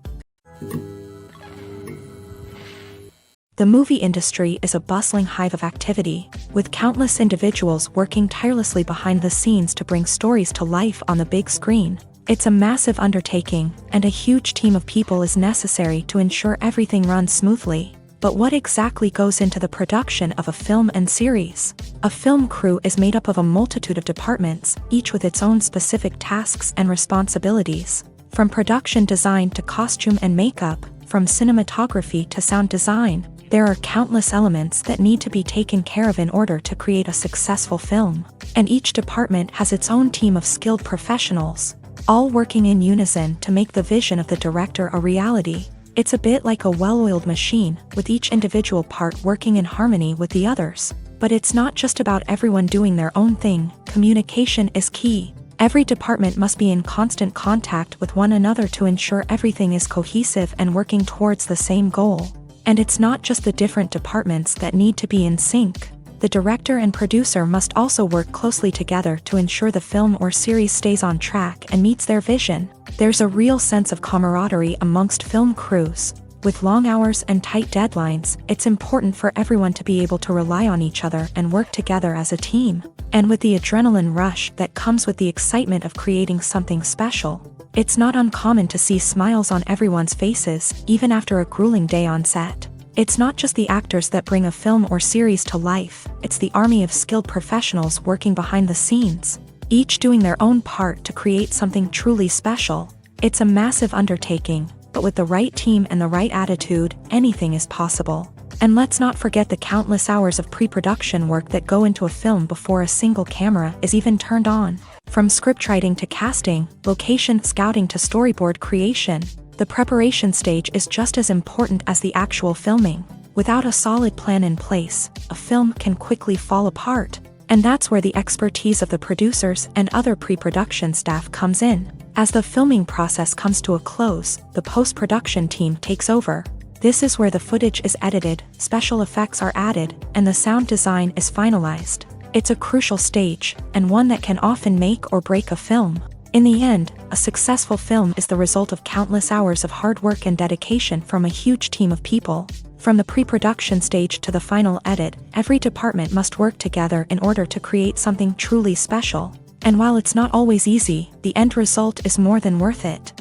The movie industry is a bustling hive of activity, with countless individuals working tirelessly behind the scenes to bring stories to life on the big screen. It's a massive undertaking, and a huge team of people is necessary to ensure everything runs smoothly. But what exactly goes into the production of a film and series? A film crew is made up of a multitude of departments, each with its own specific tasks and responsibilities. From production design to costume and makeup, from cinematography to sound design, there are countless elements that need to be taken care of in order to create a successful film. And each department has its own team of skilled professionals, all working in unison to make the vision of the director a reality. It's a bit like a well-oiled machine, with each individual part working in harmony with the others. But it's not just about everyone doing their own thing. Communication is key. Every department must be in constant contact with one another to ensure everything is cohesive and working towards the same goal. And it's not just the different departments that need to be in sync. The director and producer must also work closely together to ensure the film or series stays on track and meets their vision. There's a real sense of camaraderie amongst film crews. With long hours and tight deadlines, it's important for everyone to be able to rely on each other and work together as a team. And with the adrenaline rush that comes with the excitement of creating something special, it's not uncommon to see smiles on everyone's faces, even after a grueling day on set. It's not just the actors that bring a film or series to life, it's the army of skilled professionals working behind the scenes, each doing their own part to create something truly special. It's a massive undertaking, but with the right team and the right attitude, anything is possible. And let's not forget the countless hours of pre-production work that go into a film before a single camera is even turned on. From scriptwriting to casting, location scouting to storyboard creation, the preparation stage is just as important as the actual filming. Without a solid plan in place, a film can quickly fall apart. And that's where the expertise of the producers and other pre-production staff comes in. As the filming process comes to a close, the post-production team takes over. This is where the footage is edited, special effects are added, and the sound design is finalized. It's a crucial stage, and one that can often make or break a film. In the end, a successful film is the result of countless hours of hard work and dedication from a huge team of people. From the pre-production stage to the final edit, every department must work together in order to create something truly special. And while it's not always easy, the end result is more than worth it.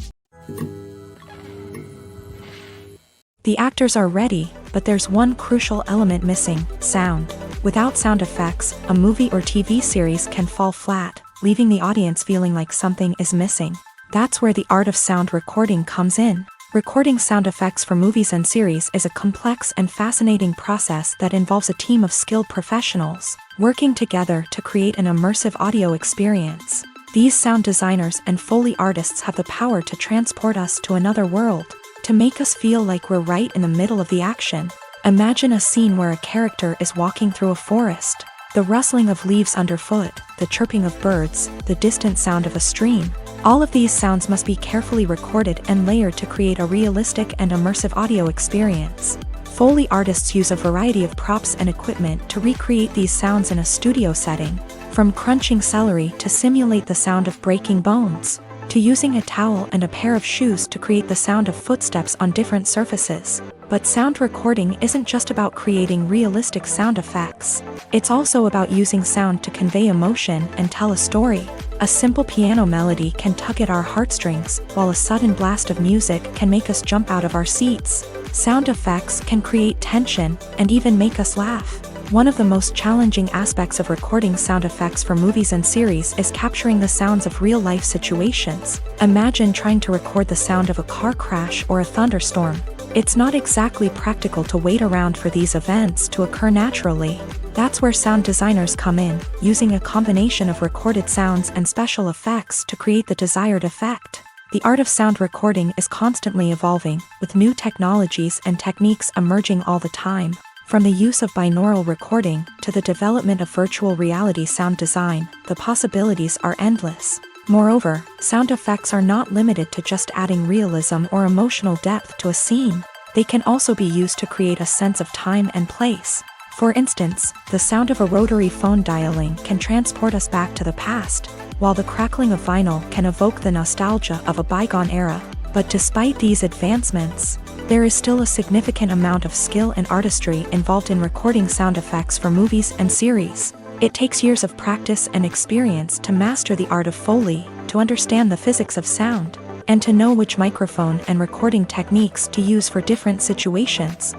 The actors are ready, but there's one crucial element missing: sound. Without sound effects, a movie or TV series can fall flat, leaving the audience feeling like something is missing. That's where the art of sound recording comes in. Recording sound effects for movies and series is a complex and fascinating process that involves a team of skilled professionals working together to create an immersive audio experience. These sound designers and Foley artists have the power to transport us to another world, to make us feel like we're right in the middle of the action. Imagine a scene where a character is walking through a forest. The rustling of leaves underfoot, the chirping of birds, the distant sound of a stream. All of these sounds must be carefully recorded and layered to create a realistic and immersive audio experience. Foley artists use a variety of props and equipment to recreate these sounds in a studio setting, from crunching celery to simulate the sound of breaking bones, to using a towel and a pair of shoes to create the sound of footsteps on different surfaces. But sound recording isn't just about creating realistic sound effects. It's also about using sound to convey emotion and tell a story. A simple piano melody can tug at our heartstrings, while a sudden blast of music can make us jump out of our seats. Sound effects can create tension and even make us laugh. One of the most challenging aspects of recording sound effects for movies and series is capturing the sounds of real-life situations. Imagine trying to record the sound of a car crash or a thunderstorm. It's not exactly practical to wait around for these events to occur naturally. That's where sound designers come in, using a combination of recorded sounds and special effects to create the desired effect. The art of sound recording is constantly evolving, with new technologies and techniques emerging all the time. From the use of binaural recording to the development of virtual reality sound design, the possibilities are endless. Moreover, sound effects are not limited to just adding realism or emotional depth to a scene. They can also be used to create a sense of time and place. For instance, the sound of a rotary phone dialing can transport us back to the past, while the crackling of vinyl can evoke the nostalgia of a bygone era. But despite these advancements, there is still a significant amount of skill and artistry involved in recording sound effects for movies and series. It takes years of practice and experience to master the art of Foley, to understand the physics of sound, and to know which microphone and recording techniques to use for different situations.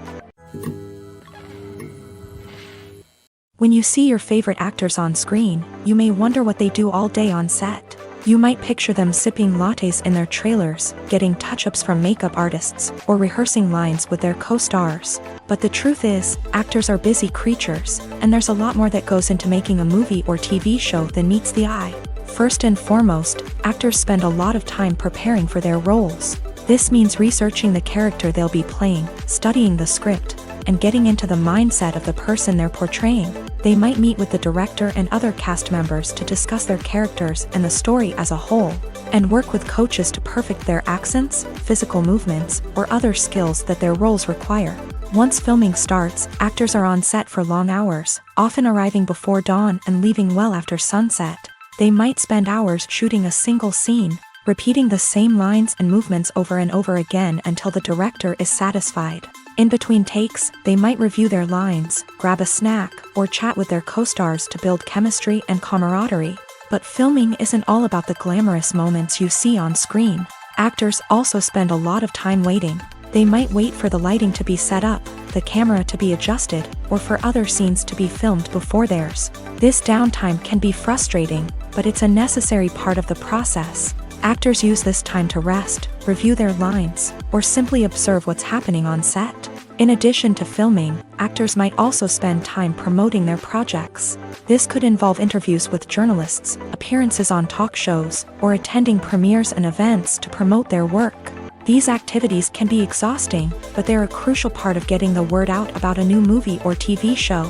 When you see your favorite actors on screen, you may wonder what they do all day on set. You might picture them sipping lattes in their trailers, getting touch-ups from makeup artists, or rehearsing lines with their co-stars. But the truth is, actors are busy creatures, and there's a lot more that goes into making a movie or TV show than meets the eye. First and foremost, actors spend a lot of time preparing for their roles. This means researching the character they'll be playing, studying the script, and getting into the mindset of the person they're portraying. They might meet with the director and other cast members to discuss their characters and the story as a whole, and work with coaches to perfect their accents, physical movements, or other skills that their roles require. Once filming starts, actors are on set for long hours, often arriving before dawn and leaving well after sunset. They might spend hours shooting a single scene, repeating the same lines and movements over and over again until the director is satisfied. In between takes, they might review their lines, grab a snack, or chat with their co-stars to build chemistry and camaraderie. But filming isn't all about the glamorous moments you see on screen. Actors also spend a lot of time waiting. They might wait for the lighting to be set up, the camera to be adjusted, or for other scenes to be filmed before theirs. This downtime can be frustrating, but it's a necessary part of the process. Actors use this time to rest, review their lines, or simply observe what's happening on set. In addition to filming, actors might also spend time promoting their projects. This could involve interviews with journalists, appearances on talk shows, or attending premieres and events to promote their work. These activities can be exhausting, but they're a crucial part of getting the word out about a new movie or TV show.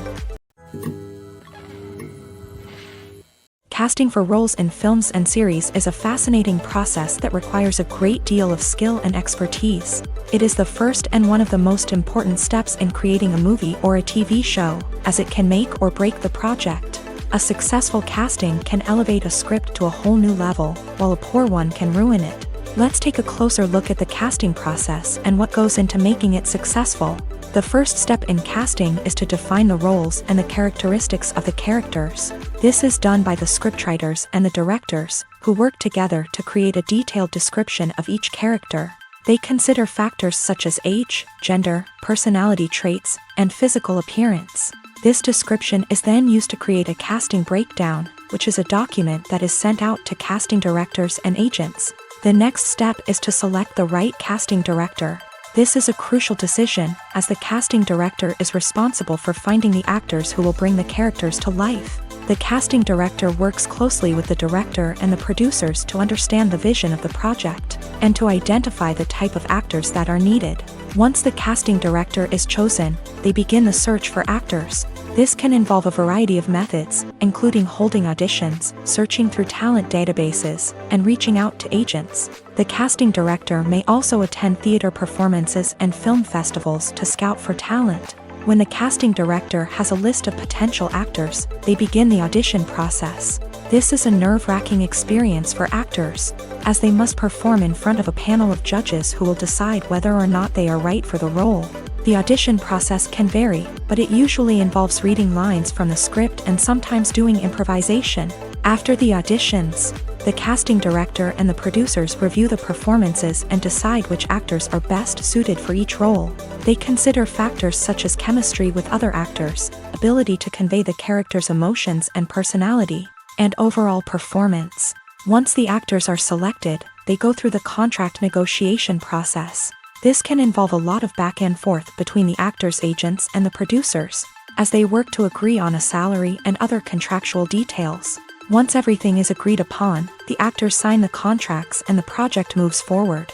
Casting for roles in films and series is a fascinating process that requires a great deal of skill and expertise. It is the first and one of the most important steps in creating a movie or a TV show, as it can make or break the project. A successful casting can elevate a script to a whole new level, while a poor one can ruin it. Let's take a closer look at the casting process and what goes into making it successful. The first step in casting is to define the roles and the characteristics of the characters. This is done by the scriptwriters and the directors, who work together to create a detailed description of each character. They consider factors such as age, gender, personality traits, and physical appearance. This description is then used to create a casting breakdown, which is a document that is sent out to casting directors and agents. The next step is to select the right casting director. This is a crucial decision, as the casting director is responsible for finding the actors who will bring the characters to life. The casting director works closely with the director and the producers to understand the vision of the project, and to identify the type of actors that are needed. Once the casting director is chosen, they begin the search for actors. This can involve a variety of methods, including holding auditions, searching through talent databases, and reaching out to agents. The casting director may also attend theater performances and film festivals to scout for talent. When the casting director has a list of potential actors, they begin the audition process. This is a nerve-wracking experience for actors, as they must perform in front of a panel of judges who will decide whether or not they are right for the role. The audition process can vary, but it usually involves reading lines from the script and sometimes doing improvisation. After the auditions, the casting director and the producers review the performances and decide which actors are best suited for each role. They consider factors such as chemistry with other actors, ability to convey the character's emotions and personality, and overall performance. Once the actors are selected, they go through the contract negotiation process. This can involve a lot of back and forth between the actors' agents and the producers, as they work to agree on a salary and other contractual details. Once everything is agreed upon, the actors sign the contracts and the project moves forward.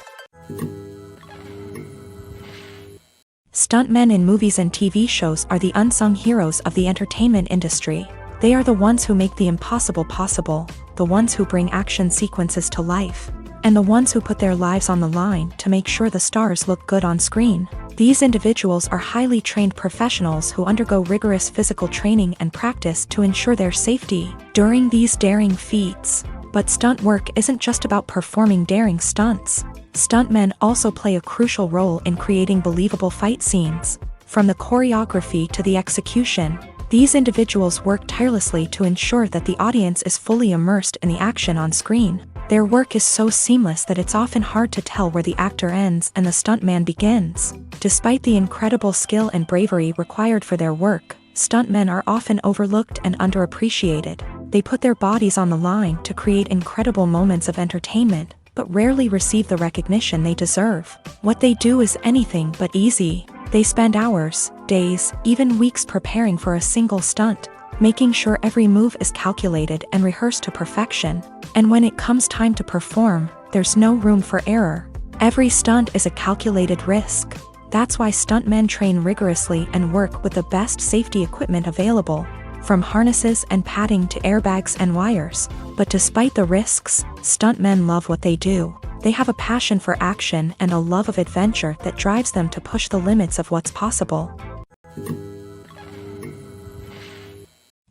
Stuntmen in movies and TV shows are the unsung heroes of the entertainment industry. They are the ones who make the impossible possible, the ones who bring action sequences to life, and the ones who put their lives on the line to make sure the stars look good on screen. These individuals are highly trained professionals who undergo rigorous physical training and practice to ensure their safety during these daring feats. But stunt work isn't just about performing daring stunts. Stuntmen also play a crucial role in creating believable fight scenes. From the choreography to the execution, these individuals work tirelessly to ensure that the audience is fully immersed in the action on screen. Their work is so seamless that it's often hard to tell where the actor ends and the stuntman begins. Despite the incredible skill and bravery required for their work, stuntmen are often overlooked and underappreciated. They put their bodies on the line to create incredible moments of entertainment, but rarely receive the recognition they deserve. What they do is anything but easy. They spend hours, days, even weeks preparing for a single stunt, making sure every move is calculated and rehearsed to perfection. And when it comes time to perform, there's no room for error. Every stunt is a calculated risk. That's why stuntmen train rigorously and work with the best safety equipment available. from harnesses and padding to airbags and wires. But despite the risks, stuntmen love what they do. They have a passion for action and a love of adventure that drives them to push the limits of what's possible.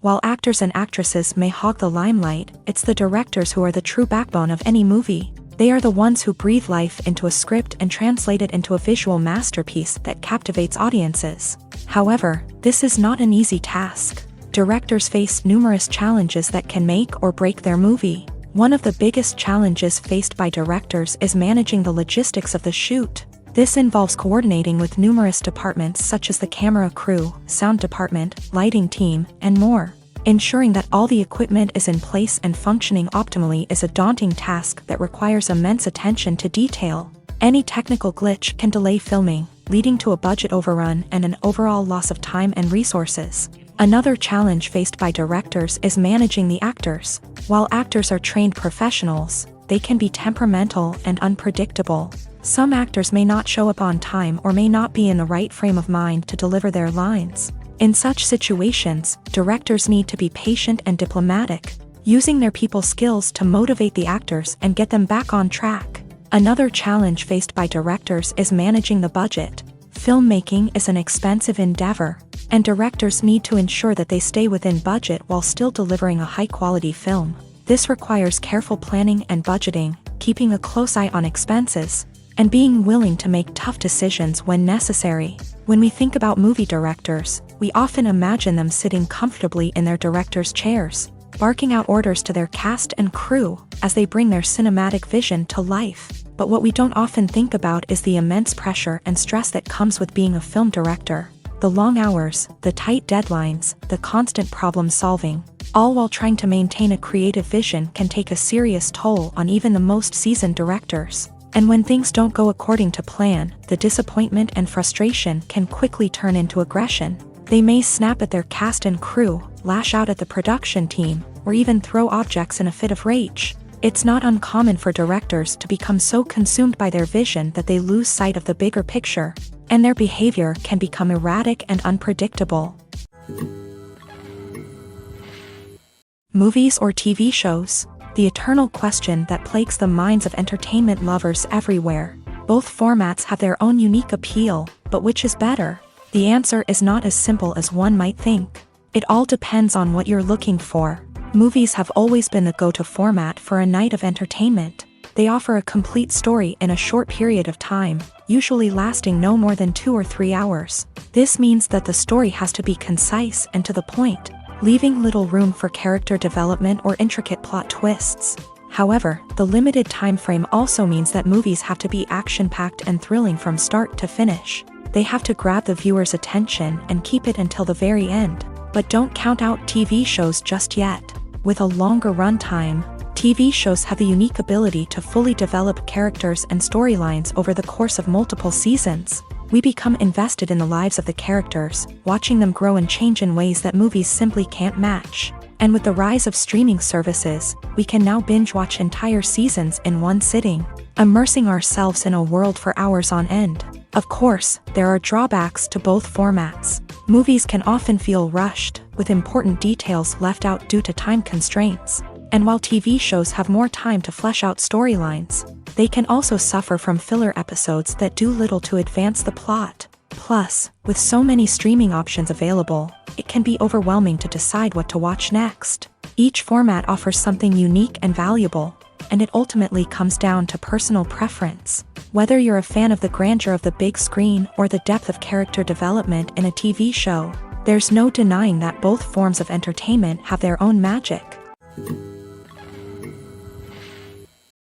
While actors and actresses may hog the limelight, it's the directors who are the true backbone of any movie. They are the ones who breathe life into a script and translate it into a visual masterpiece that captivates audiences. However, this is not an easy task. Directors face numerous challenges that can make or break their movie. One of the biggest challenges faced by directors is managing the logistics of the shoot. This involves coordinating with numerous departments such as the camera crew, sound department, lighting team, and more. Ensuring that all the equipment is in place and functioning optimally is a daunting task that requires immense attention to detail. Any technical glitch can delay filming, leading to a budget overrun and an overall loss of time and resources. Another challenge faced by directors is managing the actors. While actors are trained professionals, they can be temperamental and unpredictable. Some actors may not show up on time or may not be in the right frame of mind to deliver their lines. In such situations, directors need to be patient and diplomatic, using their people skills to motivate the actors and get them back on track. Another challenge faced by directors is managing the budget. Filmmaking is an expensive endeavor, and directors need to ensure that they stay within budget while still delivering a high-quality film. This requires careful planning and budgeting, keeping a close eye on expenses, and being willing to make tough decisions when necessary. When we think about movie directors, we often imagine them sitting comfortably in their director's chairs, barking out orders to their cast and crew as they bring their cinematic vision to life. But what we don't often think about is the immense pressure and stress that comes with being a film director. The long hours, the tight deadlines, the constant problem solving, all while trying to maintain a creative vision can take a serious toll on even the most seasoned directors. And when things don't go according to plan, the disappointment and frustration can quickly turn into aggression. They may snap at their cast and crew, lash out at the production team, or even throw objects in a fit of rage. It's not uncommon for directors to become so consumed by their vision that they lose sight of the bigger picture, and their behavior can become erratic and unpredictable. Movies or TV shows? The eternal question that plagues the minds of entertainment lovers everywhere. Both formats have their own unique appeal, but which is better? The answer is not as simple as one might think. It all depends on what you're looking for. Movies have always been the go-to format for a night of entertainment. They offer a complete story in a short period of time, usually lasting no more than 2 or 3 hours. This means that the story has to be concise and to the point, leaving little room for character development or intricate plot twists. However, the limited time frame also means that movies have to be action-packed and thrilling from start to finish. They have to grab the viewer's attention and keep it until the very end. But don't count out TV shows just yet. With a longer runtime, TV shows have the unique ability to fully develop characters and storylines over the course of multiple seasons. We become invested in the lives of the characters, watching them grow and change in ways that movies simply can't match. And with the rise of streaming services, we can now binge-watch entire seasons in one sitting, immersing ourselves in a world for hours on end. Of course, there are drawbacks to both formats. Movies can often feel rushed, with important details left out due to time constraints. And while TV shows have more time to flesh out storylines, they can also suffer from filler episodes that do little to advance the plot. Plus, with so many streaming options available, it can be overwhelming to decide what to watch next. Each format offers something unique and valuable, and it ultimately comes down to personal preference. Whether you're a fan of the grandeur of the big screen or the depth of character development in a TV show, there's no denying that both forms of entertainment have their own magic.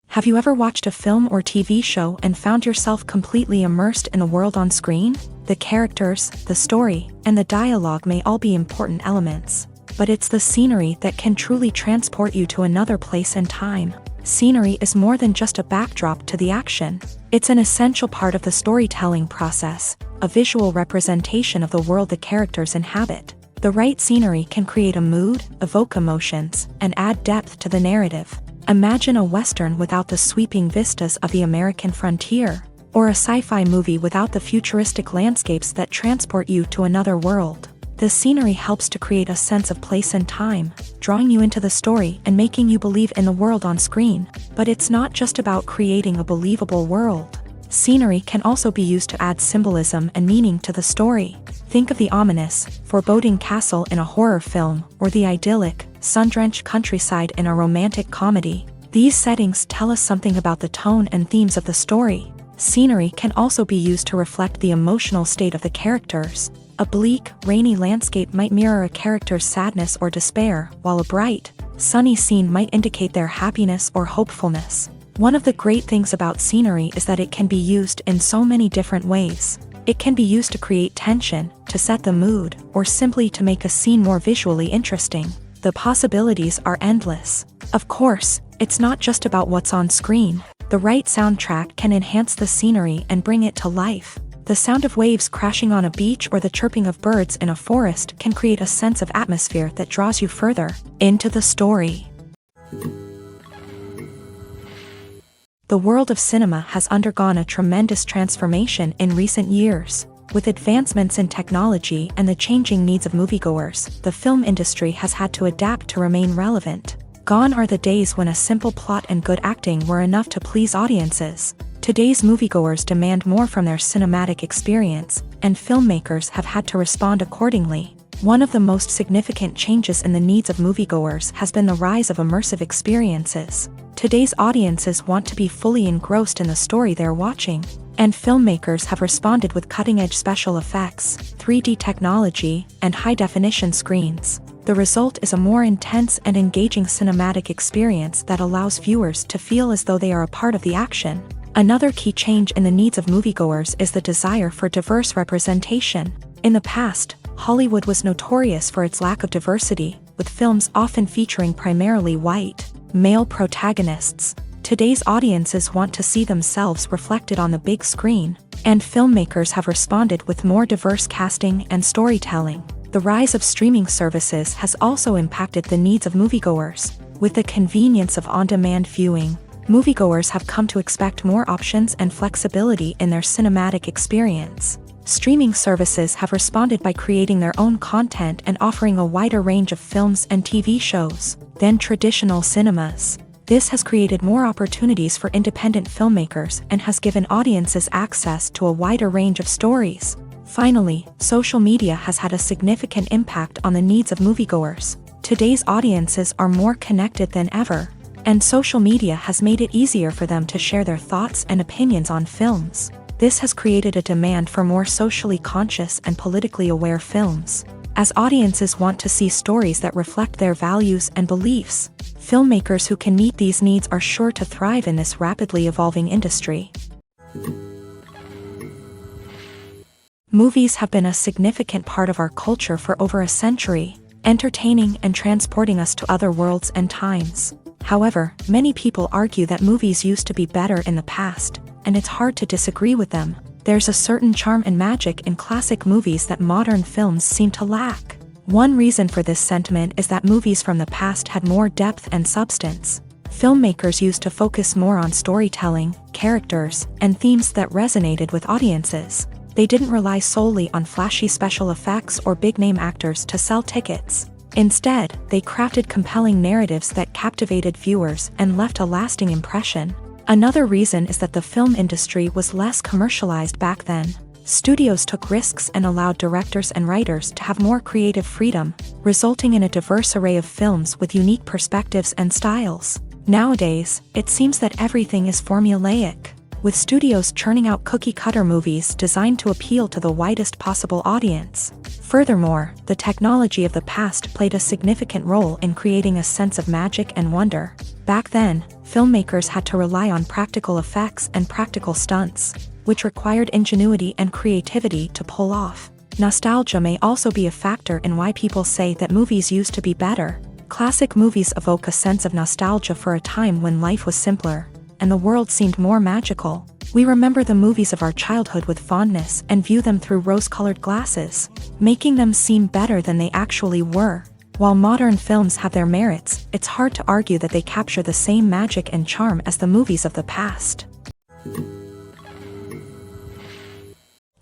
Have you ever watched a film or TV show and found yourself completely immersed in the world on screen? The characters, the story, and the dialogue may all be important elements, but it's the scenery that can truly transport you to another place and time. Scenery is more than just a backdrop to the action. It's an essential part of the storytelling process, a visual representation of the world the characters inhabit. The right scenery can create a mood, evoke emotions, and add depth to the narrative. Imagine a Western without the sweeping vistas of the American frontier, or a sci-fi movie without the futuristic landscapes that transport you to another world. The scenery helps to create a sense of place and time, drawing you into the story and making you believe in the world on screen. But it's not just about creating a believable world. Scenery can also be used to add symbolism and meaning to the story. Think of the ominous, foreboding castle in a horror film, or the idyllic, sun-drenched countryside in a romantic comedy. These settings tell us something about the tone and themes of the story. Scenery can also be used to reflect the emotional state of the characters. A bleak, rainy landscape might mirror a character's sadness or despair, while a bright, sunny scene might indicate their happiness or hopefulness. One of the great things about scenery is that it can be used in so many different ways. It can be used to create tension, to set the mood, or simply to make a scene more visually interesting. The possibilities are endless. Of course, it's not just about what's on screen. The right soundtrack can enhance the scenery and bring it to life. The sound of waves crashing on a beach or the chirping of birds in a forest can create a sense of atmosphere that draws you further into the story. The world of cinema has undergone a tremendous transformation in recent years. With advancements in technology and the changing needs of moviegoers, the film industry has had to adapt to remain relevant. Gone are the days when a simple plot and good acting were enough to please audiences. Today's moviegoers demand more from their cinematic experience, and filmmakers have had to respond accordingly. One of the most significant changes in the needs of moviegoers has been the rise of immersive experiences. Today's audiences want to be fully engrossed in the story they're watching, and filmmakers have responded with cutting-edge special effects, 3D technology, and high-definition screens. The result is a more intense and engaging cinematic experience that allows viewers to feel as though they are a part of the action. Another key change in the needs of moviegoers is the desire for diverse representation. In the past, Hollywood was notorious for its lack of diversity, with films often featuring primarily white, male protagonists. Today's audiences want to see themselves reflected on the big screen, and filmmakers have responded with more diverse casting and storytelling. The rise of streaming services has also impacted the needs of moviegoers. With the convenience of on-demand viewing, moviegoers have come to expect more options and flexibility in their cinematic experience. Streaming services have responded by creating their own content and offering a wider range of films and TV shows than traditional cinemas. This has created more opportunities for independent filmmakers and has given audiences access to a wider range of stories. Finally, social media has had a significant impact on the needs of moviegoers. Today's audiences are more connected than ever, and social media has made it easier for them to share their thoughts and opinions on films. This has created a demand for more socially conscious and politically aware films. As audiences want to see stories that reflect their values and beliefs, filmmakers who can meet these needs are sure to thrive in this rapidly evolving industry. Movies have been a significant part of our culture for over a century, entertaining and transporting us to other worlds and times. However, many people argue that movies used to be better in the past, and it's hard to disagree with them. There's a certain charm and magic in classic movies that modern films seem to lack. One reason for this sentiment is that movies from the past had more depth and substance. Filmmakers used to focus more on storytelling, characters, and themes that resonated with audiences. They didn't rely solely on flashy special effects or big-name actors to sell tickets. Instead, they crafted compelling narratives that captivated viewers and left a lasting impression. Another reason is that the film industry was less commercialized back then. Studios took risks and allowed directors and writers to have more creative freedom, resulting in a diverse array of films with unique perspectives and styles. Nowadays, it seems that everything is formulaic, with studios churning out cookie-cutter movies designed to appeal to the widest possible audience. Furthermore, the technology of the past played a significant role in creating a sense of magic and wonder. Back then, filmmakers had to rely on practical effects and practical stunts, which required ingenuity and creativity to pull off. Nostalgia may also be a factor in why people say that movies used to be better. Classic movies evoke a sense of nostalgia for a time when life was simpler, and the world seemed more magical. We remember the movies of our childhood with fondness and view them through rose-colored glasses, making them seem better than they actually were. While modern films have their merits, it's hard to argue that they capture the same magic and charm as the movies of the past.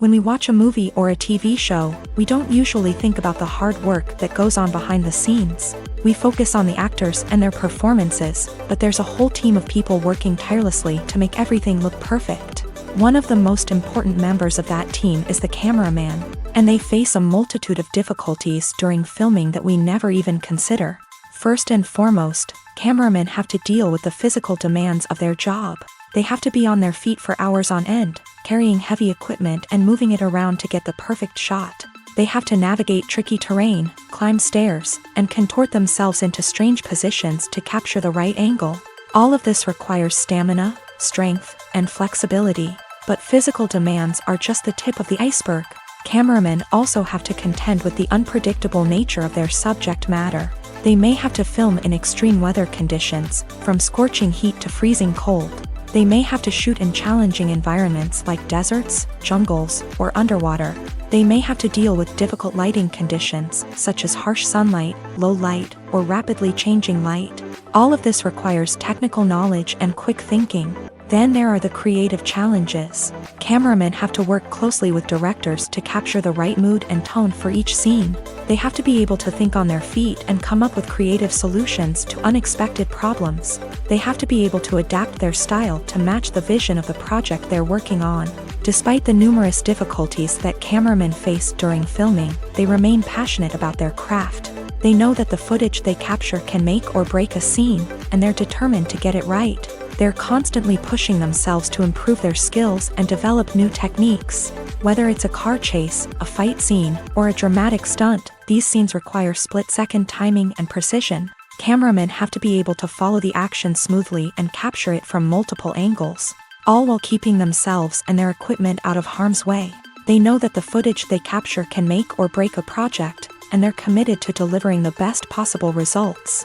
When we watch a movie or a TV show, we don't usually think about the hard work that goes on behind the scenes. We focus on the actors and their performances, but there's a whole team of people working tirelessly to make everything look perfect. One of the most important members of that team is the cameraman, and they face a multitude of difficulties during filming that we never even consider. First and foremost, cameramen have to deal with the physical demands of their job. They have to be on their feet for hours on end, carrying heavy equipment and moving it around to get the perfect shot. They have to navigate tricky terrain, climb stairs, and contort themselves into strange positions to capture the right angle. All of this requires stamina, strength, and flexibility. But physical demands are just the tip of the iceberg. Cameramen also have to contend with the unpredictable nature of their subject matter. They may have to film in extreme weather conditions, from scorching heat to freezing cold. They may have to shoot in challenging environments like deserts, jungles, or underwater. They may have to deal with difficult lighting conditions, such as harsh sunlight, low light, or rapidly changing light. All of this requires technical knowledge and quick thinking. Then there are the creative challenges. Cameramen have to work closely with directors to capture the right mood and tone for each scene. They have to be able to think on their feet and come up with creative solutions to unexpected problems. They have to be able to adapt their style to match the vision of the project they're working on. Despite the numerous difficulties that cameramen face during filming, they remain passionate about their craft. They know that the footage they capture can make or break a scene, and they're determined to get it right. They're constantly pushing themselves to improve their skills and develop new techniques. Whether it's a car chase, a fight scene, or a dramatic stunt, these scenes require split-second timing and precision. Cameramen have to be able to follow the action smoothly and capture it from multiple angles, all while keeping themselves and their equipment out of harm's way. They know that the footage they capture can make or break a project, and they're committed to delivering the best possible results.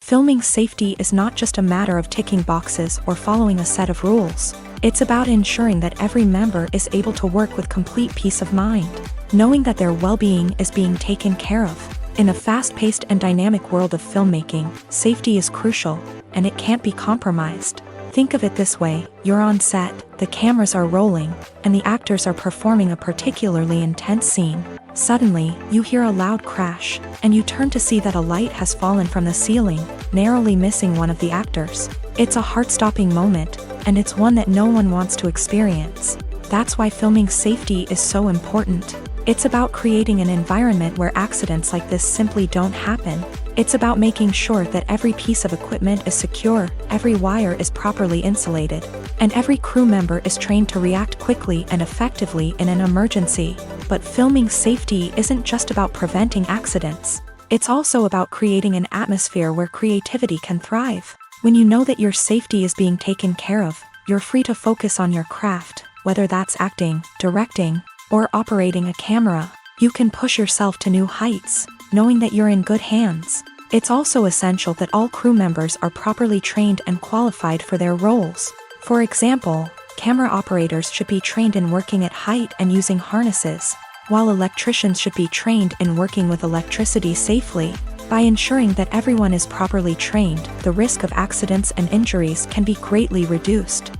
Filming safety is not just a matter of ticking boxes or following a set of rules. It's about ensuring that every member is able to work with complete peace of mind, knowing that their well-being is being taken care of. In a fast-paced and dynamic world of filmmaking, safety is crucial, and it can't be compromised. Think of it this way: you're on set, the cameras are rolling, and the actors are performing a particularly intense scene. Suddenly, you hear a loud crash, and you turn to see that a light has fallen from the ceiling, narrowly missing one of the actors. It's a heart-stopping moment, and it's one that no one wants to experience. That's why filming safety is so important. It's about creating an environment where accidents like this simply don't happen. It's about making sure that every piece of equipment is secure, every wire is properly insulated, and every crew member is trained to react quickly and effectively in an emergency. But filming safety isn't just about preventing accidents. It's also about creating an atmosphere where creativity can thrive. When you know that your safety is being taken care of, you're free to focus on your craft, whether that's acting, directing, or operating a camera. You can push yourself to new heights, knowing that you're in good hands. It's also essential that all crew members are properly trained and qualified for their roles. For example, camera operators should be trained in working at height and using harnesses, while electricians should be trained in working with electricity safely. By ensuring that everyone is properly trained, the risk of accidents and injuries can be greatly reduced.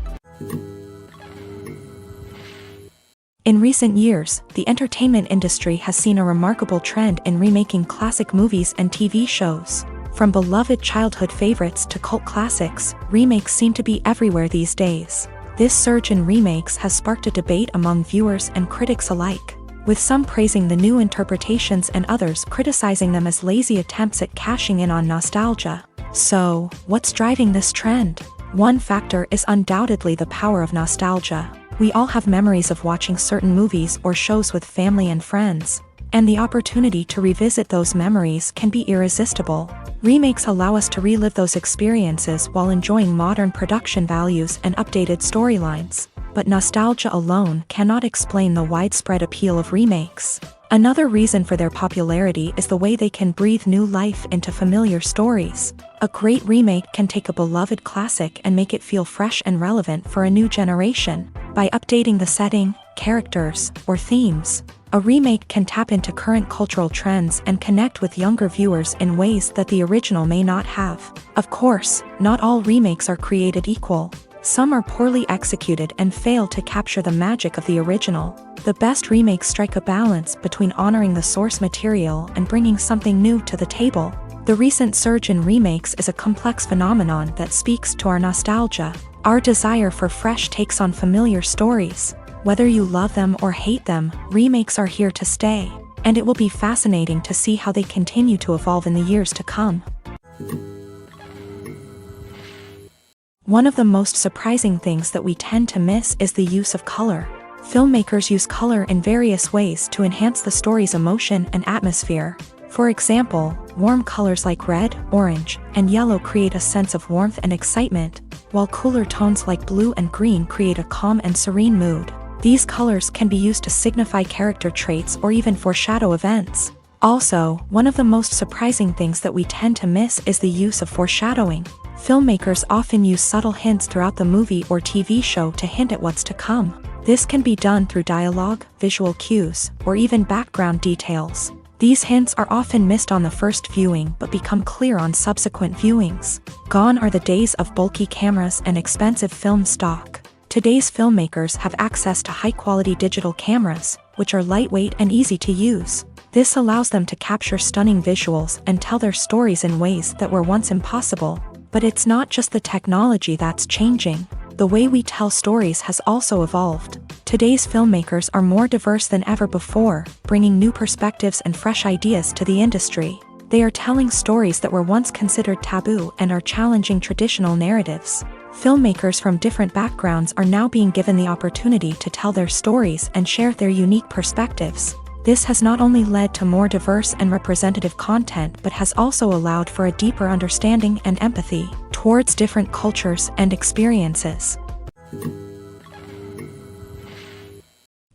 In recent years, the entertainment industry has seen a remarkable trend in remaking classic movies and TV shows. From beloved childhood favorites to cult classics, remakes seem to be everywhere these days. This surge in remakes has sparked a debate among viewers and critics alike, with some praising the new interpretations and others criticizing them as lazy attempts at cashing in on nostalgia. So, what's driving this trend? One factor is undoubtedly the power of nostalgia. We all have memories of watching certain movies or shows with family and friends, and the opportunity to revisit those memories can be irresistible. Remakes allow us to relive those experiences while enjoying modern production values and updated storylines. But nostalgia alone cannot explain the widespread appeal of remakes. Another reason for their popularity is the way they can breathe new life into familiar stories. A great remake can take a beloved classic and make it feel fresh and relevant for a new generation. By updating the setting, characters, or themes, a remake can tap into current cultural trends and connect with younger viewers in ways that the original may not have. Of course, not all remakes are created equal. Some are poorly executed and fail to capture the magic of the original. The best remakes strike a balance between honoring the source material and bringing something new to the table. The recent surge in remakes is a complex phenomenon that speaks to our nostalgia, our desire for fresh takes on familiar stories. Whether you love them or hate them, remakes are here to stay, and it will be fascinating to see how they continue to evolve in the years to come. One of the most surprising things that we tend to miss is the use of color. Filmmakers use color in various ways to enhance the story's emotion and atmosphere. For example, warm colors like red, orange, and yellow create a sense of warmth and excitement, while cooler tones like blue and green create a calm and serene mood. These colors can be used to signify character traits or even foreshadow events. Also, one of the most surprising things that we tend to miss is the use of foreshadowing. Filmmakers often use subtle hints throughout the movie or TV show to hint at what's to come. This can be done through dialogue, visual cues, or even background details. These hints are often missed on the first viewing but become clear on subsequent viewings. Gone are the days of bulky cameras and expensive film stock. Today's filmmakers have access to high-quality digital cameras, which are lightweight and easy to use. This allows them to capture stunning visuals and tell their stories in ways that were once impossible. But it's not just the technology that's changing. The way we tell stories has also evolved. Today's filmmakers are more diverse than ever before, bringing new perspectives and fresh ideas to the industry. They are telling stories that were once considered taboo and are challenging traditional narratives. Filmmakers from different backgrounds are now being given the opportunity to tell their stories and share their unique perspectives. This has not only led to more diverse and representative content but has also allowed for a deeper understanding and empathy towards different cultures and experiences.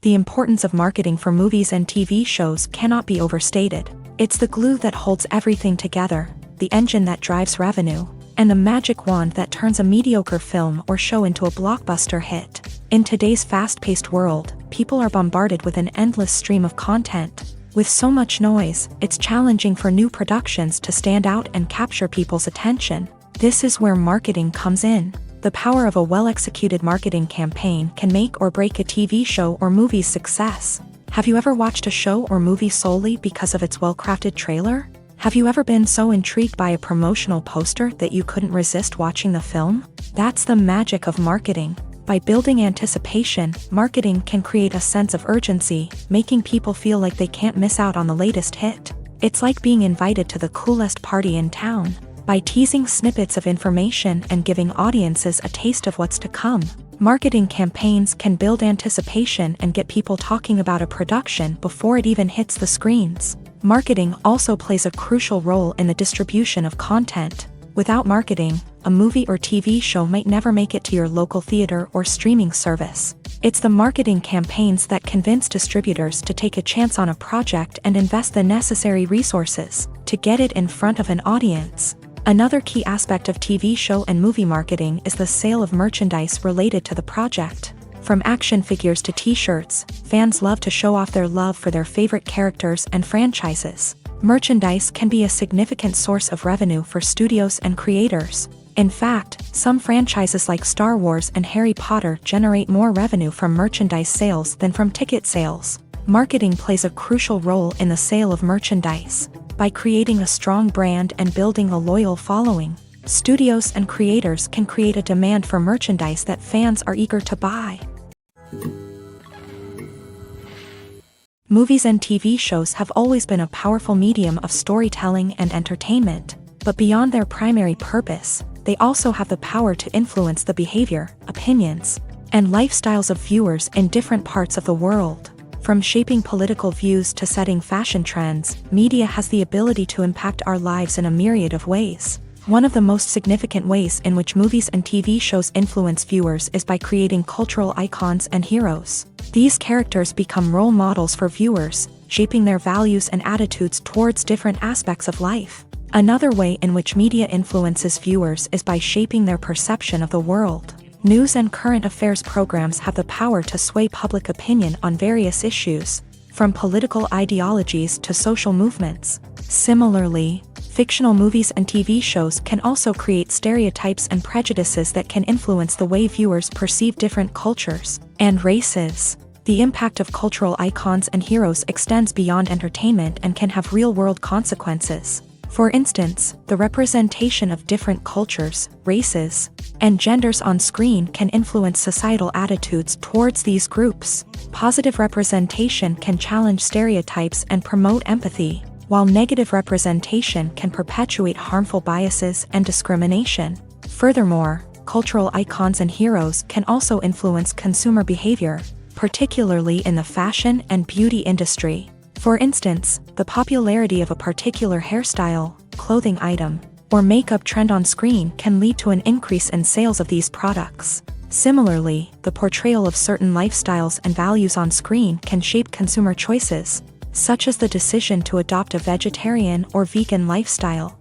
The importance of marketing for movies and TV shows cannot be overstated. It's the glue that holds everything together, the engine that drives revenue, and the magic wand that turns a mediocre film or show into a blockbuster hit. In today's fast-paced world, people are bombarded with an endless stream of content. With so much noise, it's challenging for new productions to stand out and capture people's attention. This is where marketing comes in. The power of a well-executed marketing campaign can make or break a TV show or movie's success. Have you ever watched a show or movie solely because of its well-crafted trailer? Have you ever been so intrigued by a promotional poster that you couldn't resist watching the film? That's the magic of marketing. By building anticipation, marketing can create a sense of urgency, making people feel like they can't miss out on the latest hit. It's like being invited to the coolest party in town. By teasing snippets of information and giving audiences a taste of what's to come, marketing campaigns can build anticipation and get people talking about a production before it even hits the screens. Marketing also plays a crucial role in the distribution of content. Without marketing, a movie or TV show might never make it to your local theater or streaming service. It's the marketing campaigns that convince distributors to take a chance on a project and invest the necessary resources to get it in front of an audience. Another key aspect of TV show and movie marketing is the sale of merchandise related to the project. From action figures to t-shirts, fans love to show off their love for their favorite characters and franchises. Merchandise can be a significant source of revenue for studios and creators. In fact, some franchises like Star Wars and Harry Potter generate more revenue from merchandise sales than from ticket sales. Marketing plays a crucial role in the sale of merchandise. By creating a strong brand and building a loyal following, studios and creators can create a demand for merchandise that fans are eager to buy. Movies and TV shows have always been a powerful medium of storytelling and entertainment, but beyond their primary purpose, they also have the power to influence the behavior, opinions, and lifestyles of viewers in different parts of the world. From shaping political views to setting fashion trends, media has the ability to impact our lives in a myriad of ways. One of the most significant ways in which movies and TV shows influence viewers is by creating cultural icons and heroes. These characters become role models for viewers, shaping their values and attitudes towards different aspects of life. Another way in which media influences viewers is by shaping their perception of the world. News and current affairs programs have the power to sway public opinion on various issues, from political ideologies to social movements. Similarly, Fictional movies and TV shows can also create stereotypes and prejudices that can influence the way viewers perceive different cultures and races. The impact of cultural icons and heroes extends beyond entertainment and can have real-world consequences. For instance, the representation of different cultures, races, and genders on screen can influence societal attitudes towards these groups. Positive representation can challenge stereotypes and promote empathy, while negative representation can perpetuate harmful biases and discrimination. Furthermore, cultural icons and heroes can also influence consumer behavior, particularly in the fashion and beauty industry. For instance, the popularity of a particular hairstyle, clothing item, or makeup trend on screen can lead to an increase in sales of these products. Similarly, the portrayal of certain lifestyles and values on screen can shape consumer choices, such as the decision to adopt a vegetarian or vegan lifestyle.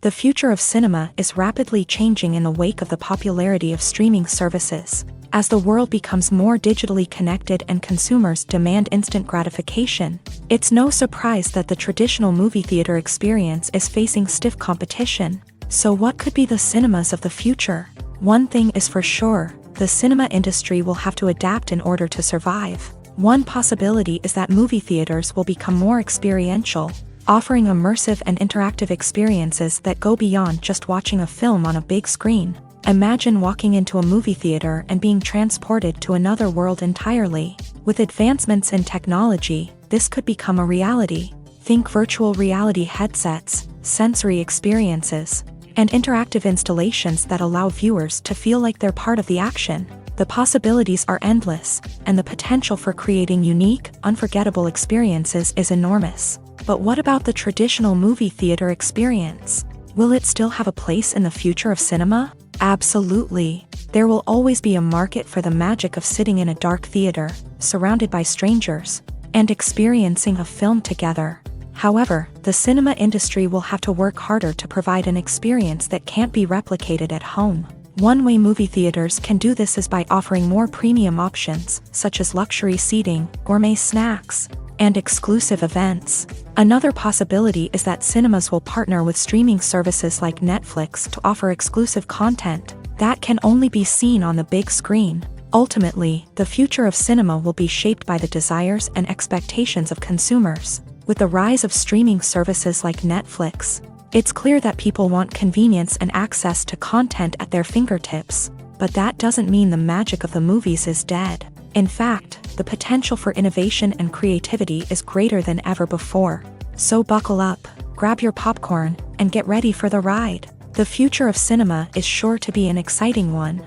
The future of cinema is rapidly changing in the wake of the popularity of streaming services. As the world becomes more digitally connected and consumers demand instant gratification, it's no surprise that the traditional movie theater experience is facing stiff competition. So what could be the cinemas of the future? One thing is for sure, the cinema industry will have to adapt in order to survive. One possibility is that movie theaters will become more experiential, offering immersive and interactive experiences that go beyond just watching a film on a big screen. Imagine walking into a movie theater and being transported to another world entirely. With advancements in technology, this could become a reality. Think virtual reality headsets, sensory experiences, and interactive installations that allow viewers to feel like they're part of the action. The possibilities are endless, and the potential for creating unique, unforgettable experiences is enormous. But what about the traditional movie theater experience? Will it still have a place in the future of cinema? Absolutely. There will always be a market for the magic of sitting in a dark theater, surrounded by strangers, and experiencing a film together. However, the cinema industry will have to work harder to provide an experience that can't be replicated at home. One way movie theaters can do this is by offering more premium options, such as luxury seating, gourmet snacks, and exclusive events. Another possibility is that cinemas will partner with streaming services like Netflix to offer exclusive content that can only be seen on the big screen. Ultimately, the future of cinema will be shaped by the desires and expectations of consumers. With the rise of streaming services like Netflix, it's clear that people want convenience and access to content at their fingertips. But that doesn't mean the magic of the movies is dead. In fact, the potential for innovation and creativity is greater than ever before. So buckle up, grab your popcorn, and get ready for the ride. The future of cinema is sure to be an exciting one.